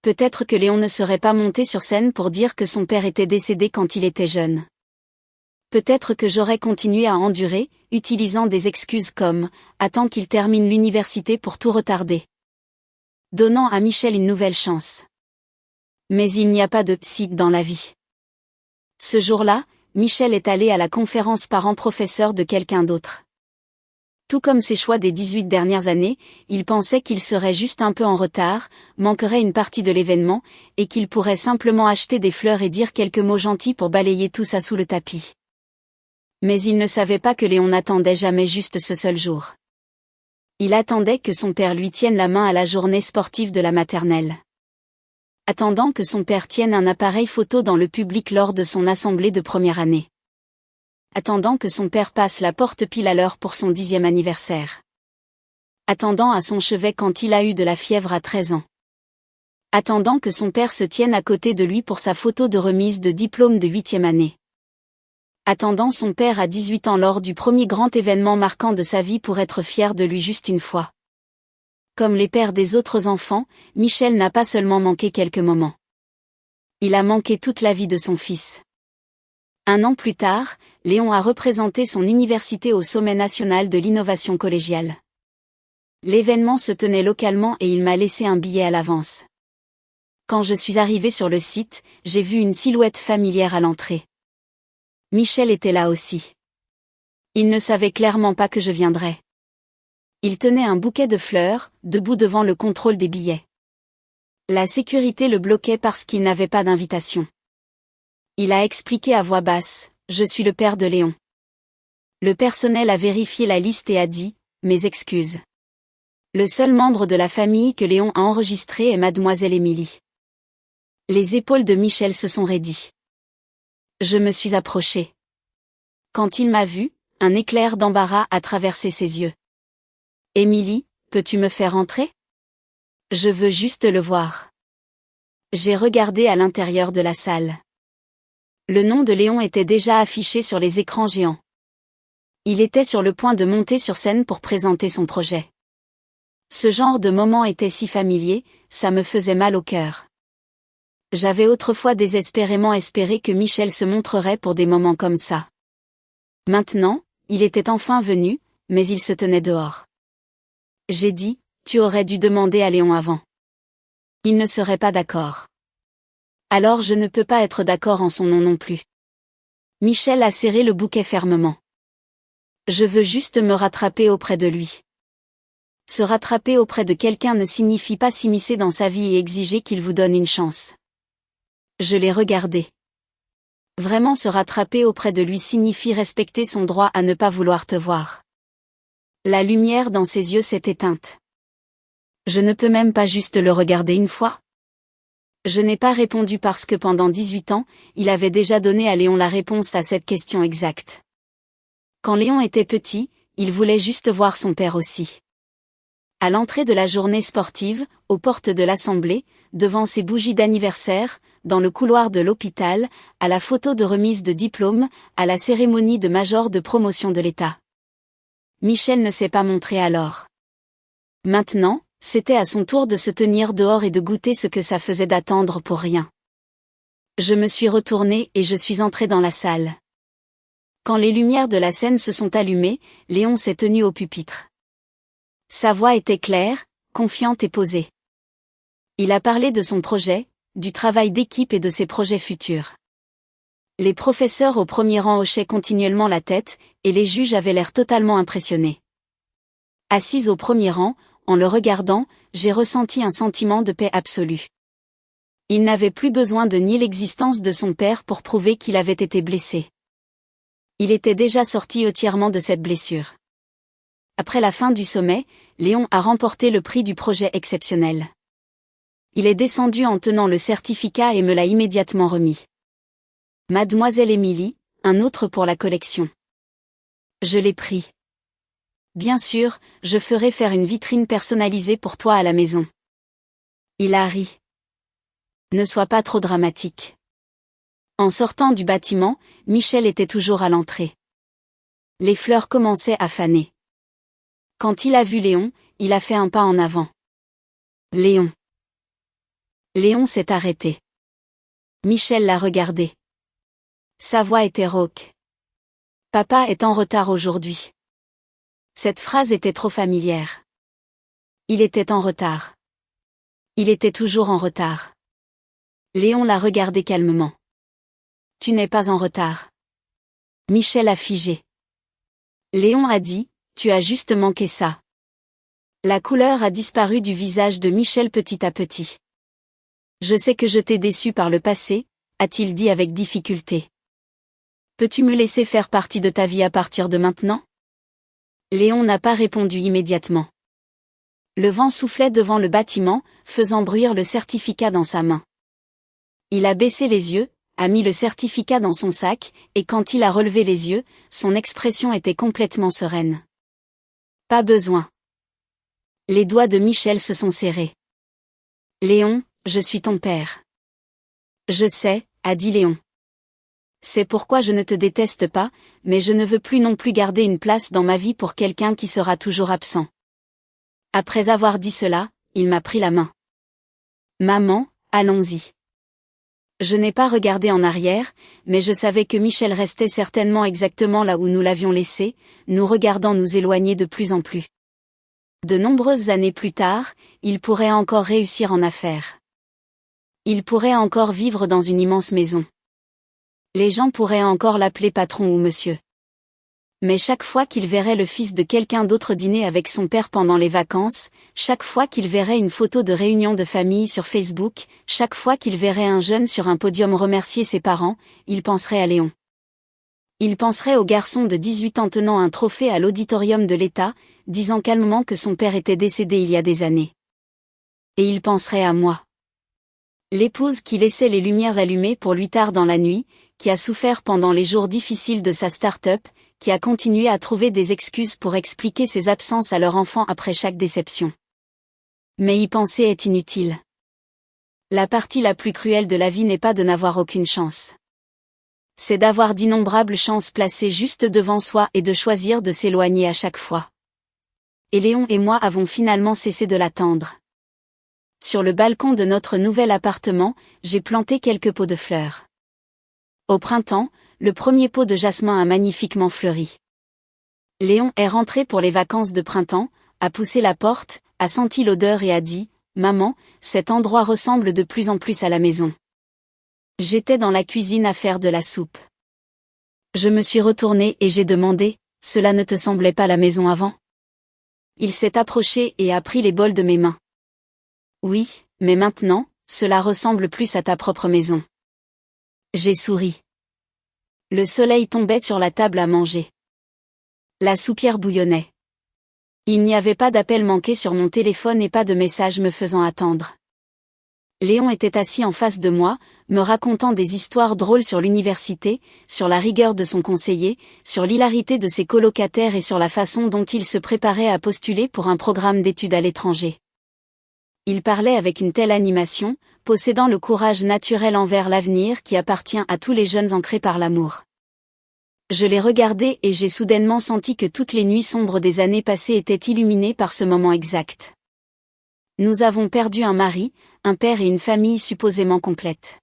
Peut-être que Léon ne serait pas monté sur scène pour dire que son père était décédé quand il était jeune. Peut-être que j'aurais continué à endurer, utilisant des excuses comme « attends qu'il termine l'université pour tout retarder », donnant à Michel une nouvelle chance. Mais il n'y a pas de psy dans la vie. Ce jour-là, Michel est allé à la conférence parent-professeur de quelqu'un d'autre. Tout comme ses choix des 18 dernières années, il pensait qu'il serait juste un peu en retard, manquerait une partie de l'événement, et qu'il pourrait simplement acheter des fleurs et dire quelques mots gentils pour balayer tout ça sous le tapis. Mais il ne savait pas que Léon n'attendait jamais juste ce seul jour. Il attendait que son père lui tienne la main à la journée sportive de la maternelle. Attendant que son père tienne un appareil photo dans le public lors de son assemblée de première année. Attendant que son père passe la porte pile à l'heure pour son 10e anniversaire. Attendant à son chevet quand il a eu de la fièvre à 13 ans. Attendant que son père se tienne à côté de lui pour sa photo de remise de diplôme de 8e année. Attendant son père à 18 ans lors du premier grand événement marquant de sa vie pour être fier de lui juste une fois. Comme les pères des autres enfants, Michel n'a pas seulement manqué quelques moments. Il a manqué toute la vie de son fils. Un an plus tard, Léon a représenté son université au sommet national de l'innovation collégiale. L'événement se tenait localement et il m'a laissé un billet à l'avance. Quand je suis arrivé sur le site, j'ai vu une silhouette familière à l'entrée. Michel était là aussi. Il ne savait clairement pas que je viendrais. Il tenait un bouquet de fleurs, debout devant le contrôle des billets. La sécurité le bloquait parce qu'il n'avait pas d'invitation. Il a expliqué à voix basse, « Je suis le père de Léon ». Le personnel a vérifié la liste et a dit, « Mes excuses. Le seul membre de la famille que Léon a enregistré est mademoiselle Émilie. Les épaules de Michel se sont raidies. Je me suis approchée. Quand il m'a vu, un éclair d'embarras a traversé ses yeux. Émilie, peux-tu me faire entrer? Je veux juste le voir. J'ai regardé à l'intérieur de la salle. Le nom de Léon était déjà affiché sur les écrans géants. Il était sur le point de monter sur scène pour présenter son projet. Ce genre de moment était si familier, ça me faisait mal au cœur. J'avais autrefois désespérément espéré que Michel se montrerait pour des moments comme ça. Maintenant, il était enfin venu, mais il se tenait dehors. J'ai dit, tu aurais dû demander à Léon avant. Il ne serait pas d'accord. Alors je ne peux pas être d'accord en son nom non plus. Michel a serré le bouquet fermement. Je veux juste me rattraper auprès de lui. Se rattraper auprès de quelqu'un ne signifie pas s'immiscer dans sa vie et exiger qu'il vous donne une chance. Je l'ai regardé. Vraiment se rattraper auprès de lui signifie respecter son droit à ne pas vouloir te voir. La lumière dans ses yeux s'est éteinte. Je ne peux même pas juste le regarder une fois. Je n'ai pas répondu parce que pendant 18 ans, il avait déjà donné à Léon la réponse à cette question exacte. Quand Léon était petit, il voulait juste voir son père aussi. À l'entrée de la journée sportive, aux portes de l'Assemblée, devant ses bougies d'anniversaire, dans le couloir de l'hôpital, à la photo de remise de diplôme, à la cérémonie de major de promotion de l'État. Michel ne s'est pas montré alors. Maintenant, c'était à son tour de se tenir dehors et de goûter ce que ça faisait d'attendre pour rien. Je me suis retournée et je suis entrée dans la salle. Quand les lumières de la scène se sont allumées, Léon s'est tenu au pupitre. Sa voix était claire, confiante et posée. Il a parlé de son projet, du travail d'équipe et de ses projets futurs. Les professeurs au premier rang hochaient continuellement la tête, et les juges avaient l'air totalement impressionnés. Assise au premier rang, en le regardant, j'ai ressenti un sentiment de paix absolue. Il n'avait plus besoin de nier l'existence de son père pour prouver qu'il avait été blessé. Il était déjà sorti entièrement de cette blessure. Après la fin du sommet, Léon a remporté le prix du projet exceptionnel. Il est descendu en tenant le certificat et me l'a immédiatement remis. Mademoiselle Émilie, un autre pour la collection. Je l'ai pris. Bien sûr, je ferai faire une vitrine personnalisée pour toi à la maison. Il a ri. Ne sois pas trop dramatique. En sortant du bâtiment, Michel était toujours à l'entrée. Les fleurs commençaient à faner. Quand il a vu Léon, il a fait un pas en avant. Léon. Léon s'est arrêté. Michel l'a regardé. Sa voix était rauque. Papa est en retard aujourd'hui. Cette phrase était trop familière. Il était en retard. Il était toujours en retard. Léon l'a regardé calmement. Tu n'es pas en retard. Michel a figé. Léon a dit, tu as juste manqué ça. La couleur a disparu du visage de Michel petit à petit. Je sais que je t'ai déçu par le passé, a-t-il dit avec difficulté. Peux-tu me laisser faire partie de ta vie à partir de maintenant? Léon n'a pas répondu immédiatement. Le vent soufflait devant le bâtiment, faisant bruire le certificat dans sa main. Il a baissé les yeux, a mis le certificat dans son sac, et quand il a relevé les yeux, son expression était complètement sereine. Pas besoin. Les doigts de Michel se sont serrés. Léon, je suis ton père. Je sais, a dit Léon. C'est pourquoi je ne te déteste pas, mais je ne veux plus non plus garder une place dans ma vie pour quelqu'un qui sera toujours absent. Après avoir dit cela, il m'a pris la main. Maman, allons-y. Je n'ai pas regardé en arrière, mais je savais que Michel restait certainement exactement là où nous l'avions laissé, nous regardant nous éloigner de plus en plus. De nombreuses années plus tard, il pourrait encore réussir en affaires. Il pourrait encore vivre dans une immense maison. Les gens pourraient encore l'appeler patron ou monsieur. Mais chaque fois qu'il verrait le fils de quelqu'un d'autre dîner avec son père pendant les vacances, chaque fois qu'il verrait une photo de réunion de famille sur Facebook, chaque fois qu'il verrait un jeune sur un podium remercier ses parents, il penserait à Léon. Il penserait au garçon de 18 ans tenant un trophée à l'auditorium de l'État, disant calmement que son père était décédé il y a des années. Et il penserait à moi. L'épouse qui laissait les lumières allumées pour lui tard dans la nuit, qui a souffert pendant les jours difficiles de sa start-up, qui a continué à trouver des excuses pour expliquer ses absences à leur enfant après chaque déception. Mais y penser est inutile. La partie la plus cruelle de la vie n'est pas de n'avoir aucune chance. C'est d'avoir d'innombrables chances placées juste devant soi et de choisir de s'éloigner à chaque fois. Et Léon et moi avons finalement cessé de l'attendre. Sur le balcon de notre nouvel appartement, j'ai planté quelques pots de fleurs. Au printemps, le premier pot de jasmin a magnifiquement fleuri. Léon est rentré pour les vacances de printemps, a poussé la porte, a senti l'odeur et a dit « Maman, cet endroit ressemble de plus en plus à la maison. » J'étais dans la cuisine à faire de la soupe. Je me suis retournée et j'ai demandé « Cela ne te semblait pas la maison avant ?» Il s'est approché et a pris les bols de mes mains. « Oui, mais maintenant, cela ressemble plus à ta propre maison. » J'ai souri. Le soleil tombait sur la table à manger. La soupière bouillonnait. Il n'y avait pas d'appel manqué sur mon téléphone et pas de message me faisant attendre. Léon était assis en face de moi, me racontant des histoires drôles sur l'université, sur la rigueur de son conseiller, sur l'hilarité de ses colocataires et sur la façon dont il se préparait à postuler pour un programme d'études à l'étranger. Il parlait avec une telle animation, possédant le courage naturel envers l'avenir qui appartient à tous les jeunes ancrés par l'amour. Je l'ai regardé et j'ai soudainement senti que toutes les nuits sombres des années passées étaient illuminées par ce moment exact. Nous avons perdu un mari, un père et une famille supposément complète.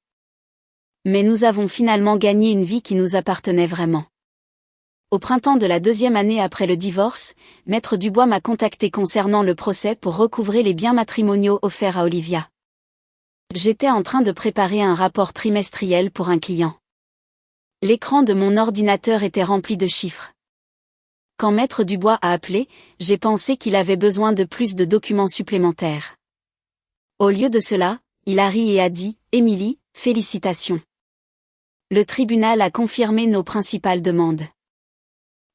Mais nous avons finalement gagné une vie qui nous appartenait vraiment. Au printemps de la 2e année après le divorce, Maître Dubois m'a contacté concernant le procès pour recouvrer les biens matrimoniaux offerts à Olivia. J'étais en train de préparer un rapport trimestriel pour un client. L'écran de mon ordinateur était rempli de chiffres. Quand Maître Dubois a appelé, j'ai pensé qu'il avait besoin de plus de documents supplémentaires. Au lieu de cela, il a ri et a dit « Émilie, félicitations. Le tribunal a confirmé nos principales demandes.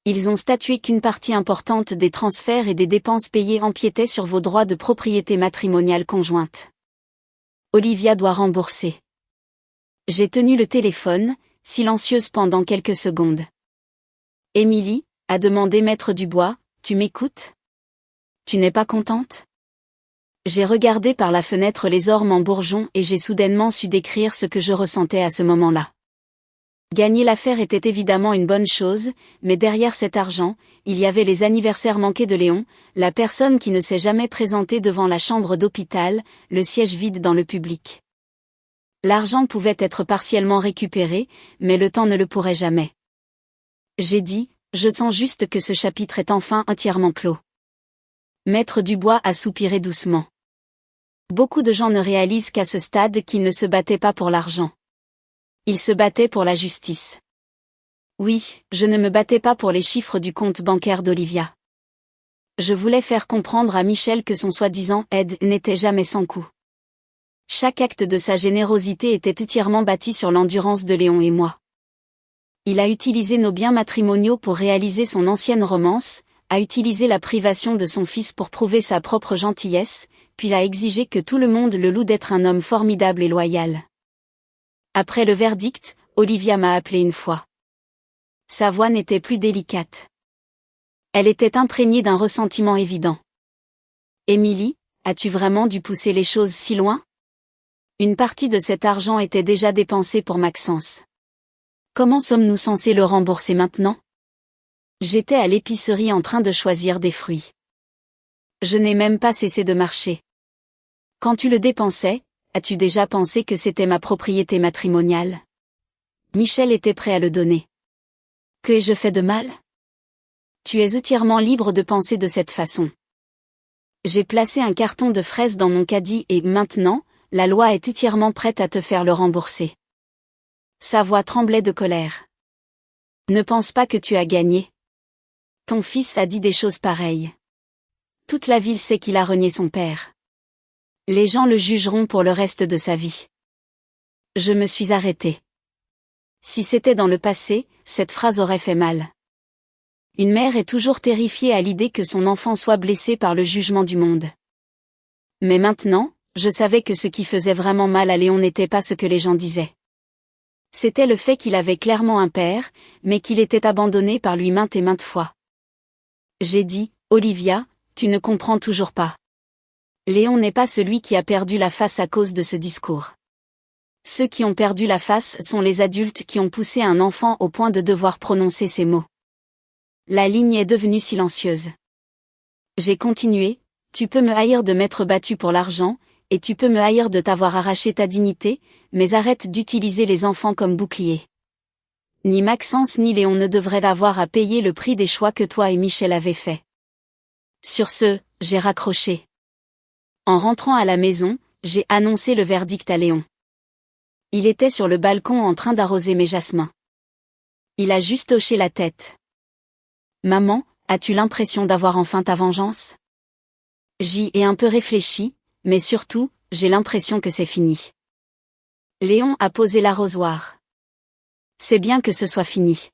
Ils ont statué qu'une partie importante des transferts et des dépenses payées empiétait sur vos droits de propriété matrimoniale conjointe. Olivia doit rembourser. » J'ai tenu le téléphone, silencieuse pendant quelques secondes. « Émilie, » a demandé Maître Dubois, « tu m'écoutes? Tu n'es pas contente ?» J'ai regardé par la fenêtre les ormes en bourgeons et j'ai soudainement su décrire ce que je ressentais à ce moment-là. Gagner l'affaire était évidemment une bonne chose, mais derrière cet argent, il y avait les anniversaires manqués de Léon, la personne qui ne s'est jamais présentée devant la chambre d'hôpital, le siège vide dans le public. L'argent pouvait être partiellement récupéré, mais le temps ne le pourrait jamais. J'ai dit, je sens juste que ce chapitre est enfin entièrement clos. Maître Dubois a soupiré doucement. Beaucoup de gens ne réalisent qu'à ce stade qu'ils ne se battaient pas pour l'argent. Ils se battaient pour la justice. Oui, je ne me battais pas pour les chiffres du compte bancaire d'Olivia. Je voulais faire comprendre à Michel que son soi-disant aide n'était jamais sans coût. Chaque acte de sa générosité était entièrement bâti sur l'endurance de Léon et moi. Il a utilisé nos biens matrimoniaux pour réaliser son ancienne romance, a utilisé la privation de son fils pour prouver sa propre gentillesse, puis a exigé que tout le monde le loue d'être un homme formidable et loyal. Après le verdict, Olivia m'a appelé une fois. Sa voix n'était plus délicate. Elle était imprégnée d'un ressentiment évident. « Émilie, as-tu vraiment dû pousser les choses si loin ? Une partie de cet argent était déjà dépensée pour Maxence. Comment sommes-nous censés le rembourser maintenant ? » J'étais à l'épicerie en train de choisir des fruits. Je n'ai même pas cessé de marcher. Quand tu le dépensais, as-tu déjà pensé que c'était ma propriété matrimoniale ? Michel était prêt à le donner. Que ai-je fait de mal ? Tu es entièrement libre de penser de cette façon. J'ai placé un carton de fraises dans mon caddie et maintenant, la loi est entièrement prête à te faire le rembourser. Sa voix tremblait de colère. Ne pense pas que tu as gagné. Ton fils a dit des choses pareilles. Toute la ville sait qu'il a renié son père. Les gens le jugeront pour le reste de sa vie. Je me suis arrêtée. Si c'était dans le passé, cette phrase aurait fait mal. Une mère est toujours terrifiée à l'idée que son enfant soit blessé par le jugement du monde. Mais maintenant, je savais que ce qui faisait vraiment mal à Léon n'était pas ce que les gens disaient. C'était le fait qu'il avait clairement un père, mais qu'il était abandonné par lui maintes et maintes fois. J'ai dit, Olivia, tu ne comprends toujours pas. Léon n'est pas celui qui a perdu la face à cause de ce discours. Ceux qui ont perdu la face sont les adultes qui ont poussé un enfant au point de devoir prononcer ces mots. La ligne est devenue silencieuse. J'ai continué, tu peux me haïr de m'être battu pour l'argent, et tu peux me haïr de t'avoir arraché ta dignité, mais arrête d'utiliser les enfants comme bouclier. Ni Maxence ni Léon ne devraient avoir à payer le prix des choix que toi et Michel avez faits. Sur ce, j'ai raccroché. En rentrant à la maison, j'ai annoncé le verdict à Léon. Il était sur le balcon en train d'arroser mes jasmins. Il a juste hoché la tête. Maman, as-tu l'impression d'avoir enfin ta vengeance? J'y ai un peu réfléchi, mais surtout, j'ai l'impression que c'est fini. Léon a posé l'arrosoir. C'est bien que ce soit fini.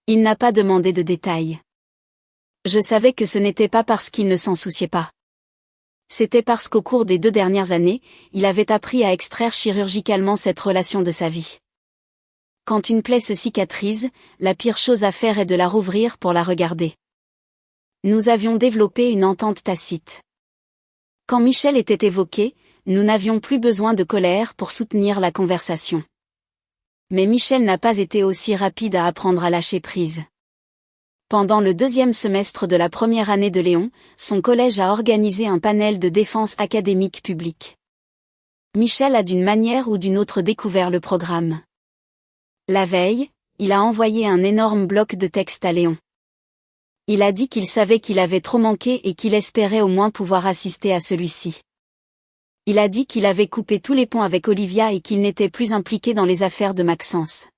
Il n'a pas demandé de détails. Je savais que ce n'était pas parce qu'il ne s'en souciait pas. C'était parce qu'au cours des 2 dernières années, il avait appris à extraire chirurgicalement cette relation de sa vie. Quand une plaie se cicatrise, la pire chose à faire est de la rouvrir pour la regarder. Nous avions développé une entente tacite. Quand Michel était évoqué, nous n'avions plus besoin de colère pour soutenir la conversation. Mais Michel n'a pas été aussi rapide à apprendre à lâcher prise. Pendant le 2e semestre de la première année de Léon, son collège a organisé un panel de défense académique publique. Michel a d'une manière ou d'une autre découvert le programme. La veille, il a envoyé un énorme bloc de texte à Léon. Il a dit qu'il savait qu'il avait trop manqué et qu'il espérait au moins pouvoir assister à celui-ci. Il a dit qu'il avait coupé tous les ponts avec Olivia et qu'il n'était plus impliqué dans les affaires de Maxence.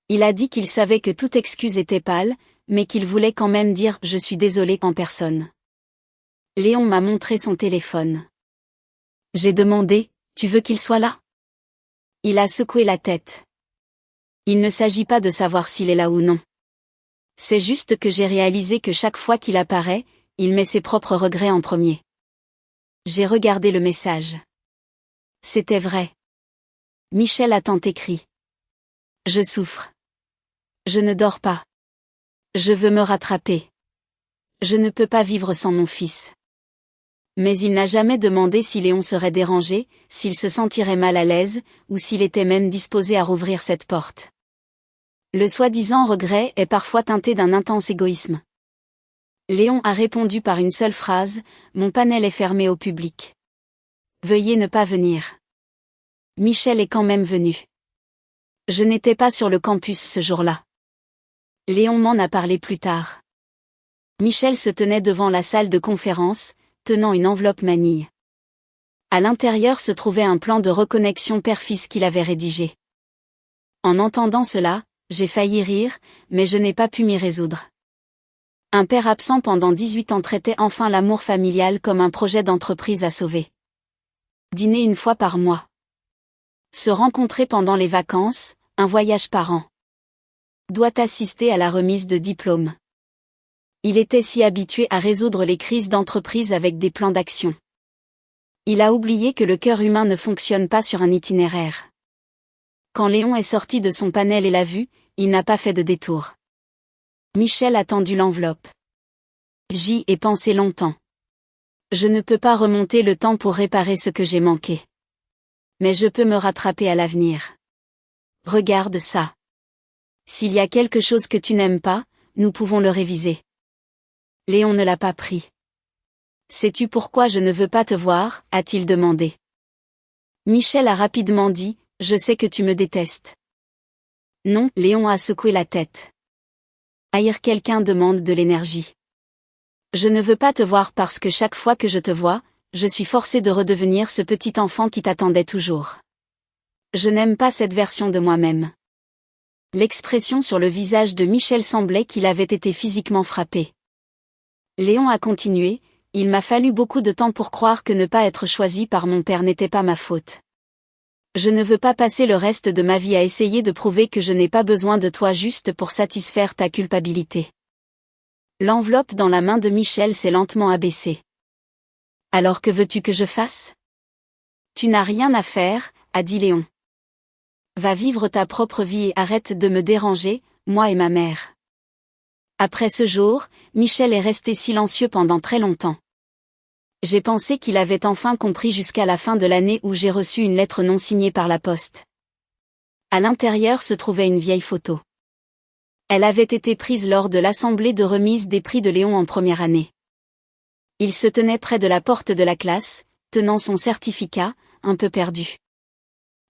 Il a dit qu'il savait que toute excuse était pâle, mais qu'il voulait quand même dire « je suis désolé » en personne. Léon m'a montré son téléphone. J'ai demandé « tu veux qu'il soit là ?» Il a secoué la tête. Il ne s'agit pas de savoir s'il est là ou non. C'est juste que j'ai réalisé que chaque fois qu'il apparaît, il met ses propres regrets en premier. J'ai regardé le message. C'était vrai. Michel a tant écrit. Je souffre. Je ne dors pas. Je veux me rattraper. Je ne peux pas vivre sans mon fils. Mais il n'a jamais demandé si Léon serait dérangé, s'il se sentirait mal à l'aise, ou s'il était même disposé à rouvrir cette porte. Le soi-disant regret est parfois teinté d'un intense égoïsme. Léon a répondu par une seule phrase, « Mon panel est fermé au public. Veuillez ne pas venir. » Michel est quand même venu. Je n'étais pas sur le campus ce jour-là. Léon m'en a parlé plus tard. Michel se tenait devant la salle de conférence, tenant une enveloppe manille. À l'intérieur se trouvait un plan de reconnexion père-fils qu'il avait rédigé. En entendant cela, j'ai failli rire, mais je n'ai pas pu m'y résoudre. Un père absent pendant 18 ans traitait enfin l'amour familial comme un projet d'entreprise à sauver. Dîner une fois par mois. Se rencontrer pendant les vacances, un voyage par an. Doit assister à la remise de diplôme. Il était si habitué à résoudre les crises d'entreprise avec des plans d'action. Il a oublié que le cœur humain ne fonctionne pas sur un itinéraire. Quand Léon est sorti de son panel et l'a vu, il n'a pas fait de détour. Michel a tendu l'enveloppe. J'y ai pensé longtemps. Je ne peux pas remonter le temps pour réparer ce que j'ai manqué. Mais je peux me rattraper à l'avenir. Regarde ça. S'il y a quelque chose que tu n'aimes pas, nous pouvons le réviser. Léon ne l'a pas pris. Sais-tu pourquoi je ne veux pas te voir, a-t-il demandé. Michel a rapidement dit, je sais que tu me détestes. Non, Léon a secoué la tête. Haïr quelqu'un demande de l'énergie. Je ne veux pas te voir parce que chaque fois que je te vois, je suis forcé de redevenir ce petit enfant qui t'attendait toujours. Je n'aime pas cette version de moi-même. L'expression sur le visage de Michel semblait qu'il avait été physiquement frappé. Léon a continué, il m'a fallu beaucoup de temps pour croire que ne pas être choisi par mon père n'était pas ma faute. Je ne veux pas passer le reste de ma vie à essayer de prouver que je n'ai pas besoin de toi juste pour satisfaire ta culpabilité. L'enveloppe dans la main de Michel s'est lentement abaissée. Alors que veux-tu que je fasse? Tu n'as rien à faire, a dit Léon. Va vivre ta propre vie et arrête de me déranger, moi et ma mère. Après ce jour, Michel est resté silencieux pendant très longtemps. J'ai pensé qu'il avait enfin compris jusqu'à la fin de l'année où j'ai reçu une lettre non signée par la poste. À l'intérieur se trouvait une vieille photo. Elle avait été prise lors de l'assemblée de remise des prix de Léon en première année. Il se tenait près de la porte de la classe, tenant son certificat, un peu perdu.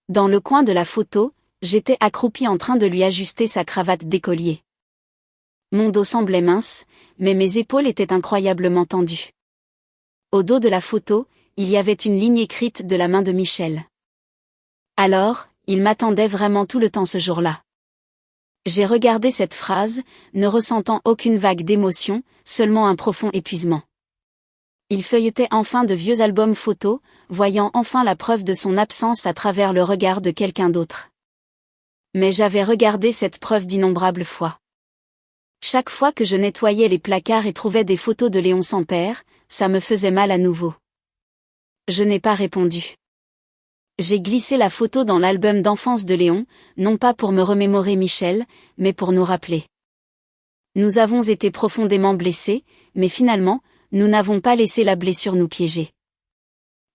Dans le coin de la photo, j'étais accroupi en train de lui ajuster sa cravate d'écolier. Mon dos semblait mince, mais mes épaules étaient incroyablement tendues. Au dos de la photo, il y avait une ligne écrite de la main de Michel. Alors, il m'attendait vraiment tout le temps ce jour-là. J'ai regardé cette phrase, ne ressentant aucune vague d'émotion, seulement un profond épuisement. Il feuilletait enfin de vieux albums photos, voyant enfin la preuve de son absence à travers le regard de quelqu'un d'autre. Mais j'avais regardé cette preuve d'innombrables fois. Chaque fois que je nettoyais les placards et trouvais des photos de Léon sans père, ça me faisait mal à nouveau. Je n'ai pas répondu. J'ai glissé la photo dans l'album d'enfance de Léon, non pas pour me remémorer Michel, mais pour nous rappeler. Nous avons été profondément blessés, mais finalement, nous n'avons pas laissé la blessure nous piéger.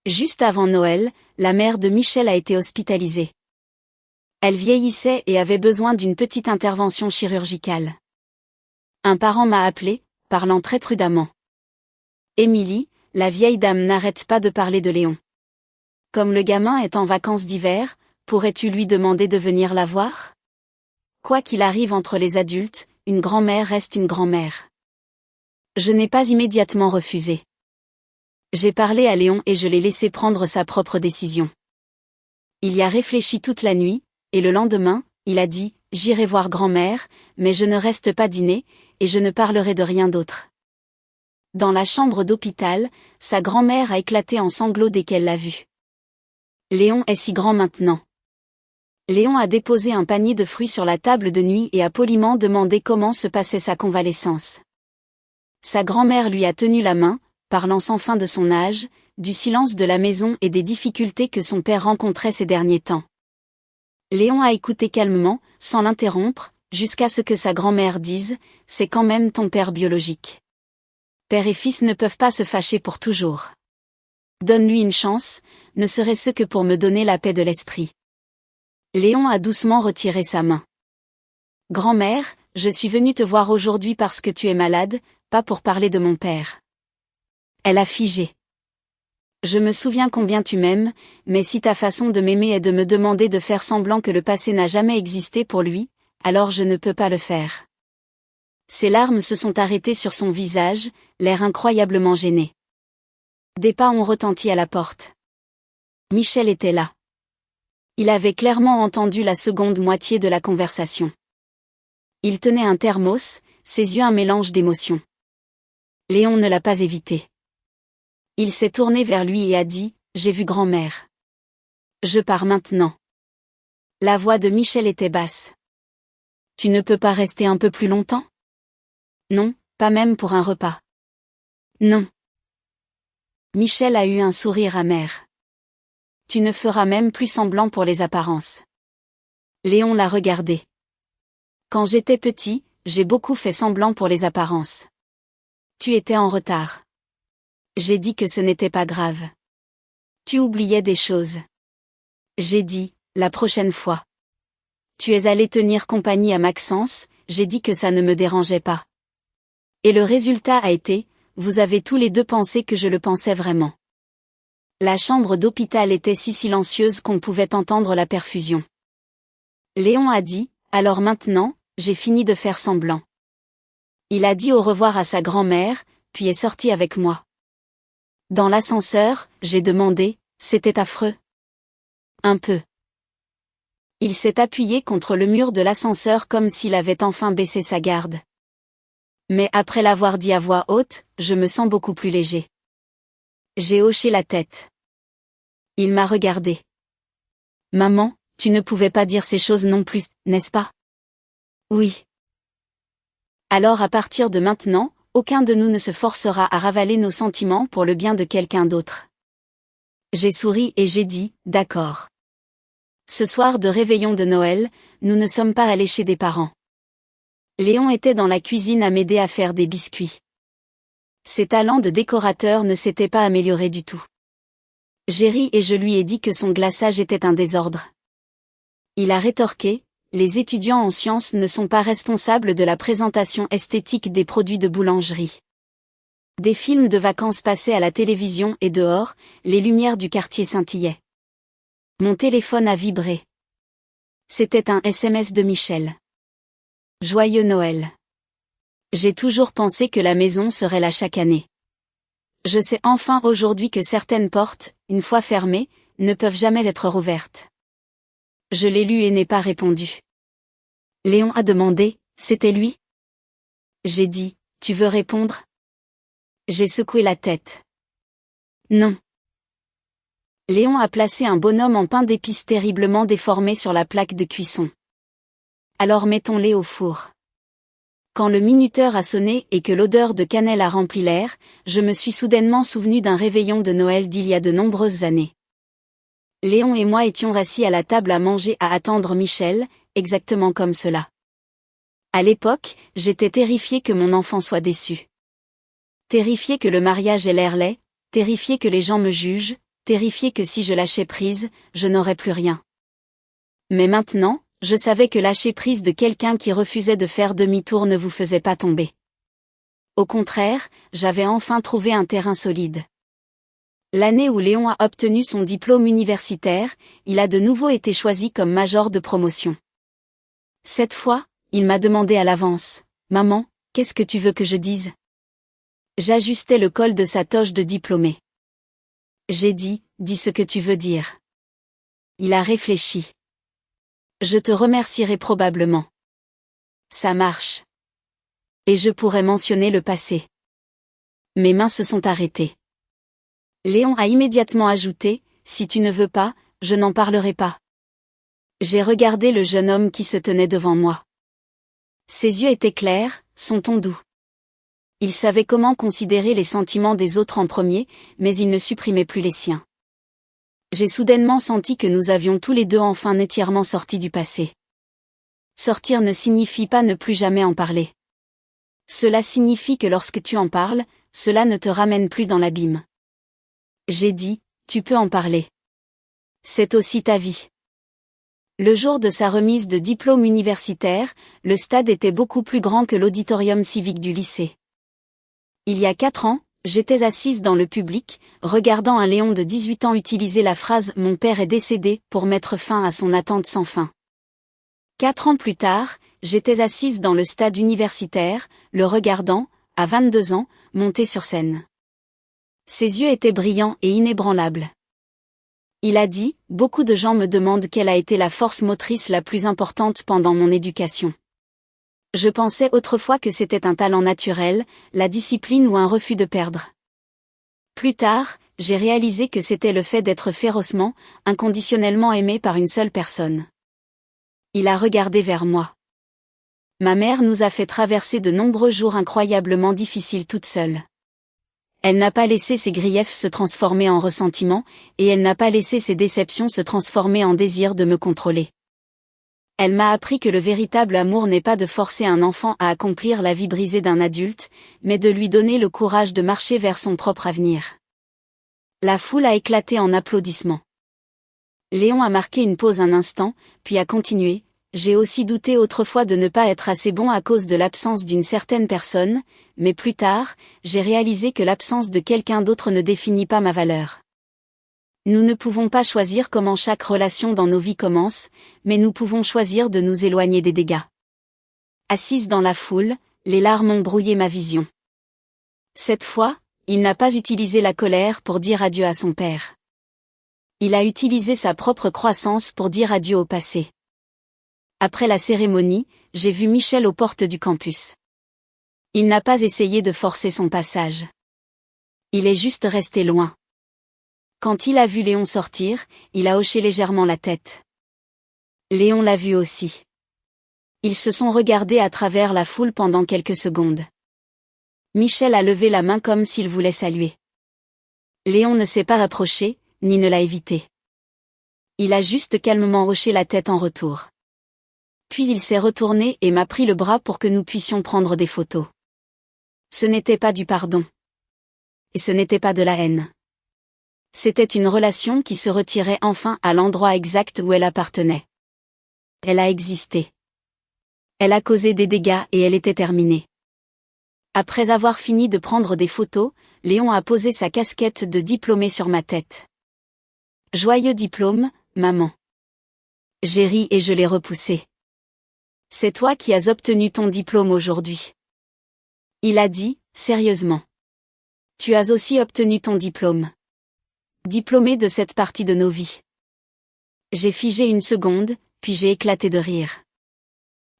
Juste avant Noël, la mère de Michel a été hospitalisée. Elle vieillissait et avait besoin d'une petite intervention chirurgicale. Un parent m'a appelé, parlant très prudemment. Émilie, la vieille dame n'arrête pas de parler de Léon. Comme le gamin est en vacances d'hiver, pourrais-tu lui demander de venir la voir? Quoi qu'il arrive entre les adultes, une grand-mère reste une grand-mère. Je n'ai pas immédiatement refusé. J'ai parlé à Léon et je l'ai laissé prendre sa propre décision. Il y a réfléchi toute la nuit, et le lendemain, il a dit « J'irai voir grand-mère, mais je ne reste pas dîner, et je ne parlerai de rien d'autre. » Dans la chambre d'hôpital, sa grand-mère a éclaté en sanglots dès qu'elle l'a vu. Léon est si grand maintenant. Léon a déposé un panier de fruits sur la table de nuit et a poliment demandé comment se passait sa convalescence. Sa grand-mère lui a tenu la main, parlant sans fin de son âge, du silence de la maison et des difficultés que son père rencontrait ces derniers temps. Léon a écouté calmement, sans l'interrompre, jusqu'à ce que sa grand-mère dise « C'est quand même ton père biologique. Père et fils ne peuvent pas se fâcher pour toujours. Donne-lui une chance, ne serait-ce que pour me donner la paix de l'esprit. » Léon a doucement retiré sa main. « Grand-mère, je suis venue te voir aujourd'hui parce que tu es malade, pas pour parler de mon père. » Elle a figé. « Je me souviens combien tu m'aimes, mais si ta façon de m'aimer est de me demander de faire semblant que le passé n'a jamais existé pour lui, alors je ne peux pas le faire. » Ses larmes se sont arrêtées sur son visage, l'air incroyablement gêné. Des pas ont retenti à la porte. Michel était là. Il avait clairement entendu la seconde moitié de la conversation. Il tenait un thermos, ses yeux un mélange d'émotions. Léon ne l'a pas évité. Il s'est tourné vers lui et a dit « J'ai vu grand-mère. Je pars maintenant. » La voix de Michel était basse. « Tu ne peux pas rester un peu plus longtemps? » Non, pas même pour un repas. Non. Michel a eu un sourire amer. Tu ne feras même plus semblant pour les apparences. Léon l'a regardé. Quand j'étais petit, j'ai beaucoup fait semblant pour les apparences. Tu étais en retard. J'ai dit que ce n'était pas grave. Tu oubliais des choses. J'ai dit, la prochaine fois. Tu es allé tenir compagnie à Maxence, j'ai dit que ça ne me dérangeait pas. Et le résultat a été, vous avez tous les deux pensé que je le pensais vraiment. La chambre d'hôpital était si silencieuse qu'on pouvait entendre la perfusion. Léon a dit, alors maintenant, j'ai fini de faire semblant. Il a dit au revoir à sa grand-mère, puis est sorti avec moi. Dans l'ascenseur, j'ai demandé, c'était affreux. Un peu. Il s'est appuyé contre le mur de l'ascenseur comme s'il avait enfin baissé sa garde. Mais après l'avoir dit à voix haute, je me sens beaucoup plus léger. J'ai hoché la tête. Il m'a regardé. Maman, tu ne pouvais pas dire ces choses non plus, n'est-ce pas? Oui. Alors à partir de maintenant, aucun de nous ne se forcera à ravaler nos sentiments pour le bien de quelqu'un d'autre. J'ai souri et j'ai dit, d'accord. Ce soir de réveillon de Noël, nous ne sommes pas allés chez des parents. Léon était dans la cuisine à m'aider à faire des biscuits. Ses talents de décorateur ne s'étaient pas améliorés du tout. J'ai ri et je lui ai dit que son glaçage était un désordre. Il a rétorqué, les étudiants en sciences ne sont pas responsables de la présentation esthétique des produits de boulangerie. Des films de vacances passaient à la télévision et dehors, les lumières du quartier scintillaient. Mon téléphone a vibré. C'était un SMS de Michel. Joyeux Noël. J'ai toujours pensé que la maison serait là chaque année. Je sais enfin aujourd'hui que certaines portes, une fois fermées, ne peuvent jamais être rouvertes. Je l'ai lu et n'ai pas répondu. Léon a demandé, c'était lui? J'ai dit, tu veux répondre? J'ai secoué la tête. Non. Léon a placé un bonhomme en pain d'épices terriblement déformé sur la plaque de cuisson. Alors mettons-les au four. Quand le minuteur a sonné et que l'odeur de cannelle a rempli l'air, je me suis soudainement souvenu d'un réveillon de Noël d'il y a de nombreuses années. Léon et moi étions assis à la table à manger à attendre Michel, exactement comme cela. À l'époque, j'étais terrifiée que mon enfant soit déçu. Terrifiée que le mariage ait l'air laid, terrifiée que les gens me jugent, terrifiée que si je lâchais prise, je n'aurais plus rien. Mais maintenant, je savais que lâcher prise de quelqu'un qui refusait de faire demi-tour ne vous faisait pas tomber. Au contraire, j'avais enfin trouvé un terrain solide. L'année où Léon a obtenu son diplôme universitaire, il a de nouveau été choisi comme major de promotion. Cette fois, il m'a demandé à l'avance, « Maman, qu'est-ce que tu veux que je dise ?» J'ajustais le col de sa toge de diplômé. J'ai dit, « Dis ce que tu veux dire. » Il a réfléchi. Je te remercierai probablement. Ça marche. Et je pourrais mentionner le passé. Mes mains se sont arrêtées. Léon a immédiatement ajouté, si tu ne veux pas, je n'en parlerai pas. J'ai regardé le jeune homme qui se tenait devant moi. Ses yeux étaient clairs, son ton doux. Il savait comment considérer les sentiments des autres en premier, mais il ne supprimait plus les siens. J'ai soudainement senti que nous avions tous les deux enfin entièrement sorti du passé. Sortir ne signifie pas ne plus jamais en parler. Cela signifie que lorsque tu en parles, cela ne te ramène plus dans l'abîme. J'ai dit, tu peux en parler. C'est aussi ta vie. Le jour de sa remise de diplôme universitaire, le stade était beaucoup plus grand que l'auditorium civique du lycée. Il y a 4 ans, j'étais assise dans le public, regardant un Léon de 18 ans utiliser la phrase « Mon père est décédé » pour mettre fin à son attente sans fin. 4 ans plus tard, j'étais assise dans le stade universitaire, le regardant, à 22 ans, monter sur scène. Ses yeux étaient brillants et inébranlables. Il a dit, « Beaucoup de gens me demandent quelle a été la force motrice la plus importante pendant mon éducation. Je pensais autrefois que c'était un talent naturel, la discipline ou un refus de perdre. Plus tard, j'ai réalisé que c'était le fait d'être férocement, inconditionnellement aimé par une seule personne. » Il a regardé vers moi. Ma mère nous a fait traverser de nombreux jours incroyablement difficiles toute seule. Elle n'a pas laissé ses griefs se transformer en ressentiment, et elle n'a pas laissé ses déceptions se transformer en désir de me contrôler. Elle m'a appris que le véritable amour n'est pas de forcer un enfant à accomplir la vie brisée d'un adulte, mais de lui donner le courage de marcher vers son propre avenir. La foule a éclaté en applaudissements. Léon a marqué une pause un instant, puis a continué. J'ai aussi douté autrefois de ne pas être assez bon à cause de l'absence d'une certaine personne, mais plus tard, j'ai réalisé que l'absence de quelqu'un d'autre ne définit pas ma valeur. Nous ne pouvons pas choisir comment chaque relation dans nos vies commence, mais nous pouvons choisir de nous éloigner des dégâts. Assise dans la foule, les larmes ont brouillé ma vision. Cette fois, il n'a pas utilisé la colère pour dire adieu à son père. Il a utilisé sa propre croissance pour dire adieu au passé. Après la cérémonie, j'ai vu Michel aux portes du campus. Il n'a pas essayé de forcer son passage. Il est juste resté loin. Quand il a vu Léon sortir, il a hoché légèrement la tête. Léon l'a vu aussi. Ils se sont regardés à travers la foule pendant quelques secondes. Michel a levé la main comme s'il voulait saluer. Léon ne s'est pas rapproché, ni ne l'a évité. Il a juste calmement hoché la tête en retour. Puis il s'est retourné et m'a pris le bras pour que nous puissions prendre des photos. Ce n'était pas du pardon. Et ce n'était pas de la haine. C'était une relation qui se retirait enfin à l'endroit exact où elle appartenait. Elle a existé. Elle a causé des dégâts et elle était terminée. Après avoir fini de prendre des photos, Léon a posé sa casquette de diplômé sur ma tête. Joyeux diplôme, maman. J'ai ri et je l'ai repoussé. C'est toi qui as obtenu ton diplôme aujourd'hui. Il a dit, sérieusement. Tu as aussi obtenu ton diplôme. Diplômé de cette partie de nos vies. J'ai figé une seconde, puis j'ai éclaté de rire.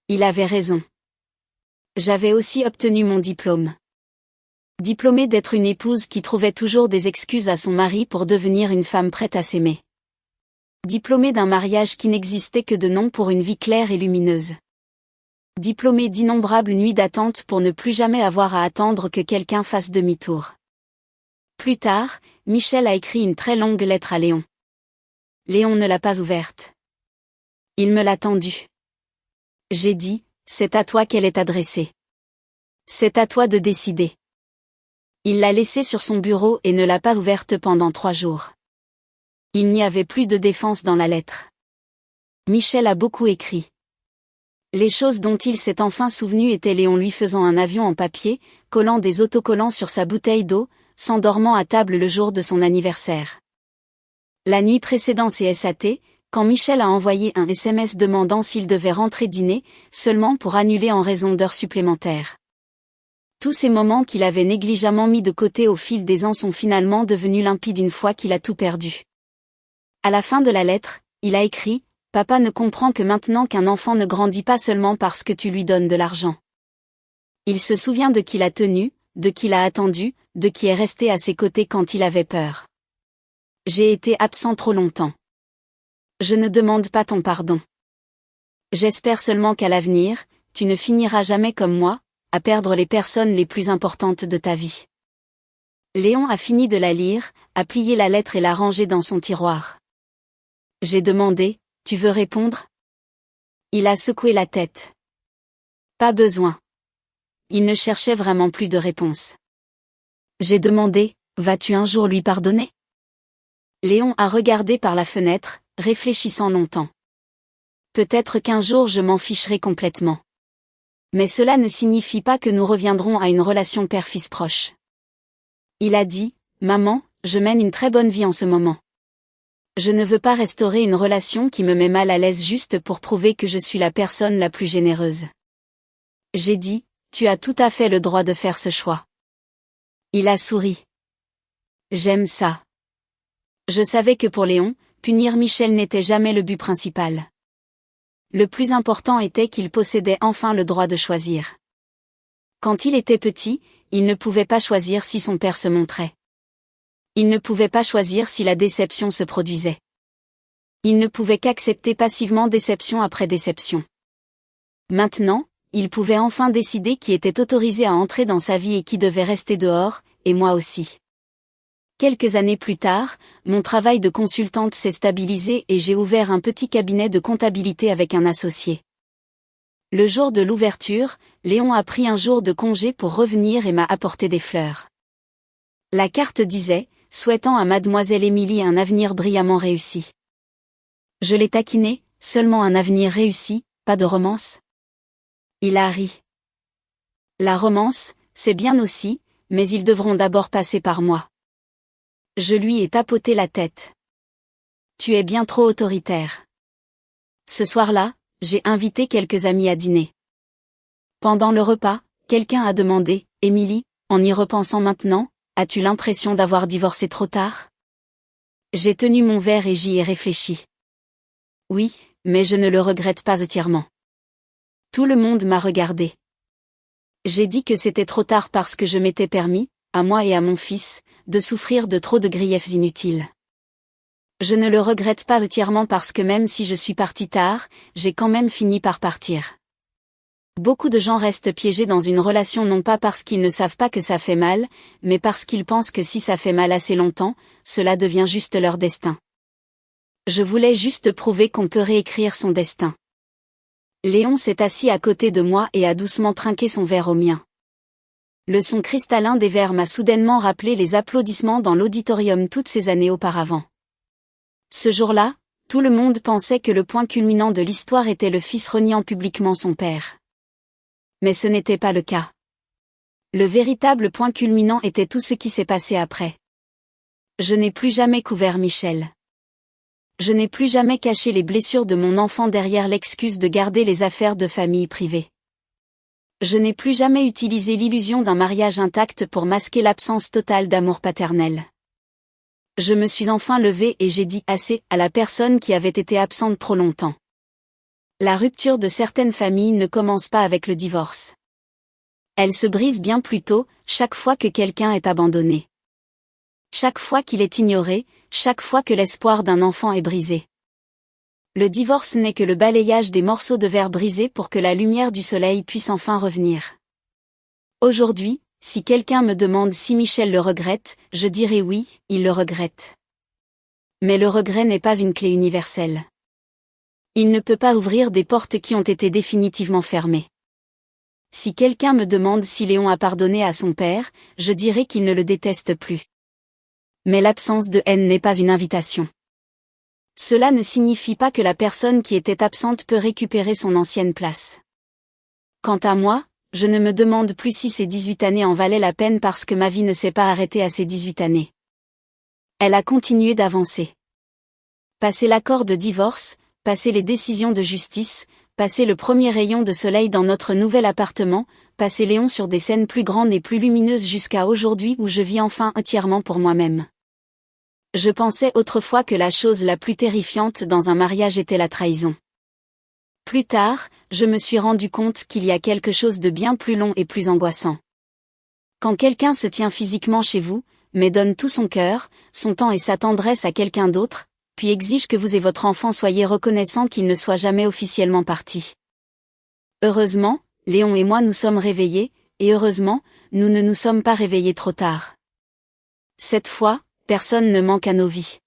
Il avait raison. J'avais aussi obtenu mon diplôme. Diplômée d'être une épouse qui trouvait toujours des excuses à son mari pour devenir une femme prête à s'aimer. Diplômée d'un mariage qui n'existait que de nom pour une vie claire et lumineuse. Diplômée d'innombrables nuits d'attente pour ne plus jamais avoir à attendre que quelqu'un fasse demi-tour. Plus tard, Michel a écrit une très longue lettre à Léon. Léon ne l'a pas ouverte. Il me l'a tendue. J'ai dit, c'est à toi qu'elle est adressée. C'est à toi de décider. Il l'a laissée sur son bureau et ne l'a pas ouverte pendant 3 jours. Il n'y avait plus de défense dans la lettre. Michel a beaucoup écrit. Les choses dont il s'est enfin souvenu étaient Léon lui faisant un avion en papier, collant des autocollants sur sa bouteille d'eau, s'endormant à table le jour de son anniversaire. La nuit précédant CSAT, quand Michel a envoyé un SMS demandant s'il devait rentrer dîner, seulement pour annuler en raison d'heures supplémentaires. Tous ces moments qu'il avait négligemment mis de côté au fil des ans sont finalement devenus limpides une fois qu'il a tout perdu. À la fin de la lettre, il a écrit « Papa ne comprend que maintenant qu'un enfant ne grandit pas seulement parce que tu lui donnes de l'argent. Il se souvient de qui l'a tenu, de qui l'a attendu, de qui est resté à ses côtés quand il avait peur. J'ai été absent trop longtemps. Je ne demande pas ton pardon. J'espère seulement qu'à l'avenir, tu ne finiras jamais comme moi, à perdre les personnes les plus importantes de ta vie. » Léon a fini de la lire, a plié la lettre et l'a rangée dans son tiroir. J'ai demandé, tu veux répondre? Il a secoué la tête. Pas besoin. Il ne cherchait vraiment plus de réponse. J'ai demandé, vas-tu un jour lui pardonner? Léon a regardé par la fenêtre, réfléchissant longtemps. Peut-être qu'un jour je m'en ficherai complètement. Mais cela ne signifie pas que nous reviendrons à une relation père-fils proche. Il a dit, maman, je mène une très bonne vie en ce moment. Je ne veux pas restaurer une relation qui me met mal à l'aise juste pour prouver que je suis la personne la plus généreuse. J'ai dit, tu as tout à fait le droit de faire ce choix. Il a souri. J'aime ça. Je savais que pour Léon, punir Michel n'était jamais le but principal. Le plus important était qu'il possédait enfin le droit de choisir. Quand il était petit, il ne pouvait pas choisir si son père se montrait. Il ne pouvait pas choisir si la déception se produisait. Il ne pouvait qu'accepter passivement déception après déception. Maintenant, il pouvait enfin décider qui était autorisé à entrer dans sa vie et qui devait rester dehors, et moi aussi. Quelques années plus tard, mon travail de consultante s'est stabilisé et j'ai ouvert un petit cabinet de comptabilité avec un associé. Le jour de l'ouverture, Léon a pris un jour de congé pour revenir et m'a apporté des fleurs. La carte disait, souhaitant à mademoiselle Émilie un avenir brillamment réussi. Je l'ai taquiné, seulement un avenir réussi, pas de romance? Il a ri. La romance, c'est bien aussi, mais ils devront d'abord passer par moi. Je lui ai tapoté la tête. Tu es bien trop autoritaire. Ce soir-là, j'ai invité quelques amis à dîner. Pendant le repas, quelqu'un a demandé, Émilie, en y repensant maintenant, as-tu l'impression d'avoir divorcé trop tard? J'ai tenu mon verre et j'y ai réfléchi. Oui, mais je ne le regrette pas entièrement. Tout le monde m'a regardé. J'ai dit que c'était trop tard parce que je m'étais permis, à moi et à mon fils, de souffrir de trop de griefs inutiles. Je ne le regrette pas entièrement parce que même si je suis parti tard, j'ai quand même fini par partir. Beaucoup de gens restent piégés dans une relation non pas parce qu'ils ne savent pas que ça fait mal, mais parce qu'ils pensent que si ça fait mal assez longtemps, cela devient juste leur destin. Je voulais juste prouver qu'on peut réécrire son destin. Léon s'est assis à côté de moi et a doucement trinqué son verre au mien. Le son cristallin des verres m'a soudainement rappelé les applaudissements dans l'auditorium toutes ces années auparavant. Ce jour-là, tout le monde pensait que le point culminant de l'histoire était le fils reniant publiquement son père. Mais ce n'était pas le cas. Le véritable point culminant était tout ce qui s'est passé après. Je n'ai plus jamais couvert Michel. Je n'ai plus jamais caché les blessures de mon enfant derrière l'excuse de garder les affaires de famille privées. Je n'ai plus jamais utilisé l'illusion d'un mariage intact pour masquer l'absence totale d'amour paternel. Je me suis enfin levée et j'ai dit assez à la personne qui avait été absente trop longtemps. La rupture de certaines familles ne commence pas avec le divorce. Elle se brise bien plus tôt, chaque fois que quelqu'un est abandonné. Chaque fois qu'il est ignoré, chaque fois que l'espoir d'un enfant est brisé. Le divorce n'est que le balayage des morceaux de verre brisés pour que la lumière du soleil puisse enfin revenir. Aujourd'hui, si quelqu'un me demande si Michel le regrette, je dirais oui, il le regrette. Mais le regret n'est pas une clé universelle. Il ne peut pas ouvrir des portes qui ont été définitivement fermées. Si quelqu'un me demande si Léon a pardonné à son père, je dirais qu'il ne le déteste plus. Mais l'absence de haine n'est pas une invitation. Cela ne signifie pas que la personne qui était absente peut récupérer son ancienne place. Quant à moi, je ne me demande plus si ces 18 années en valaient la peine parce que ma vie ne s'est pas arrêtée à ces 18 années. Elle a continué d'avancer. Passer l'accord de divorce, passer les décisions de justice, passer le premier rayon de soleil dans notre nouvel appartement, passer Léon sur des scènes plus grandes et plus lumineuses jusqu'à aujourd'hui où je vis enfin entièrement pour moi-même. Je pensais autrefois que la chose la plus terrifiante dans un mariage était la trahison. Plus tard, je me suis rendu compte qu'il y a quelque chose de bien plus long et plus angoissant. Quand quelqu'un se tient physiquement chez vous, mais donne tout son cœur, son temps et sa tendresse à quelqu'un d'autre, puis exige que vous et votre enfant soyez reconnaissants qu'il ne soit jamais officiellement parti. Heureusement, Léon et moi nous sommes réveillés, et heureusement, nous ne nous sommes pas réveillés trop tard. Cette fois, personne ne manque à nos vies.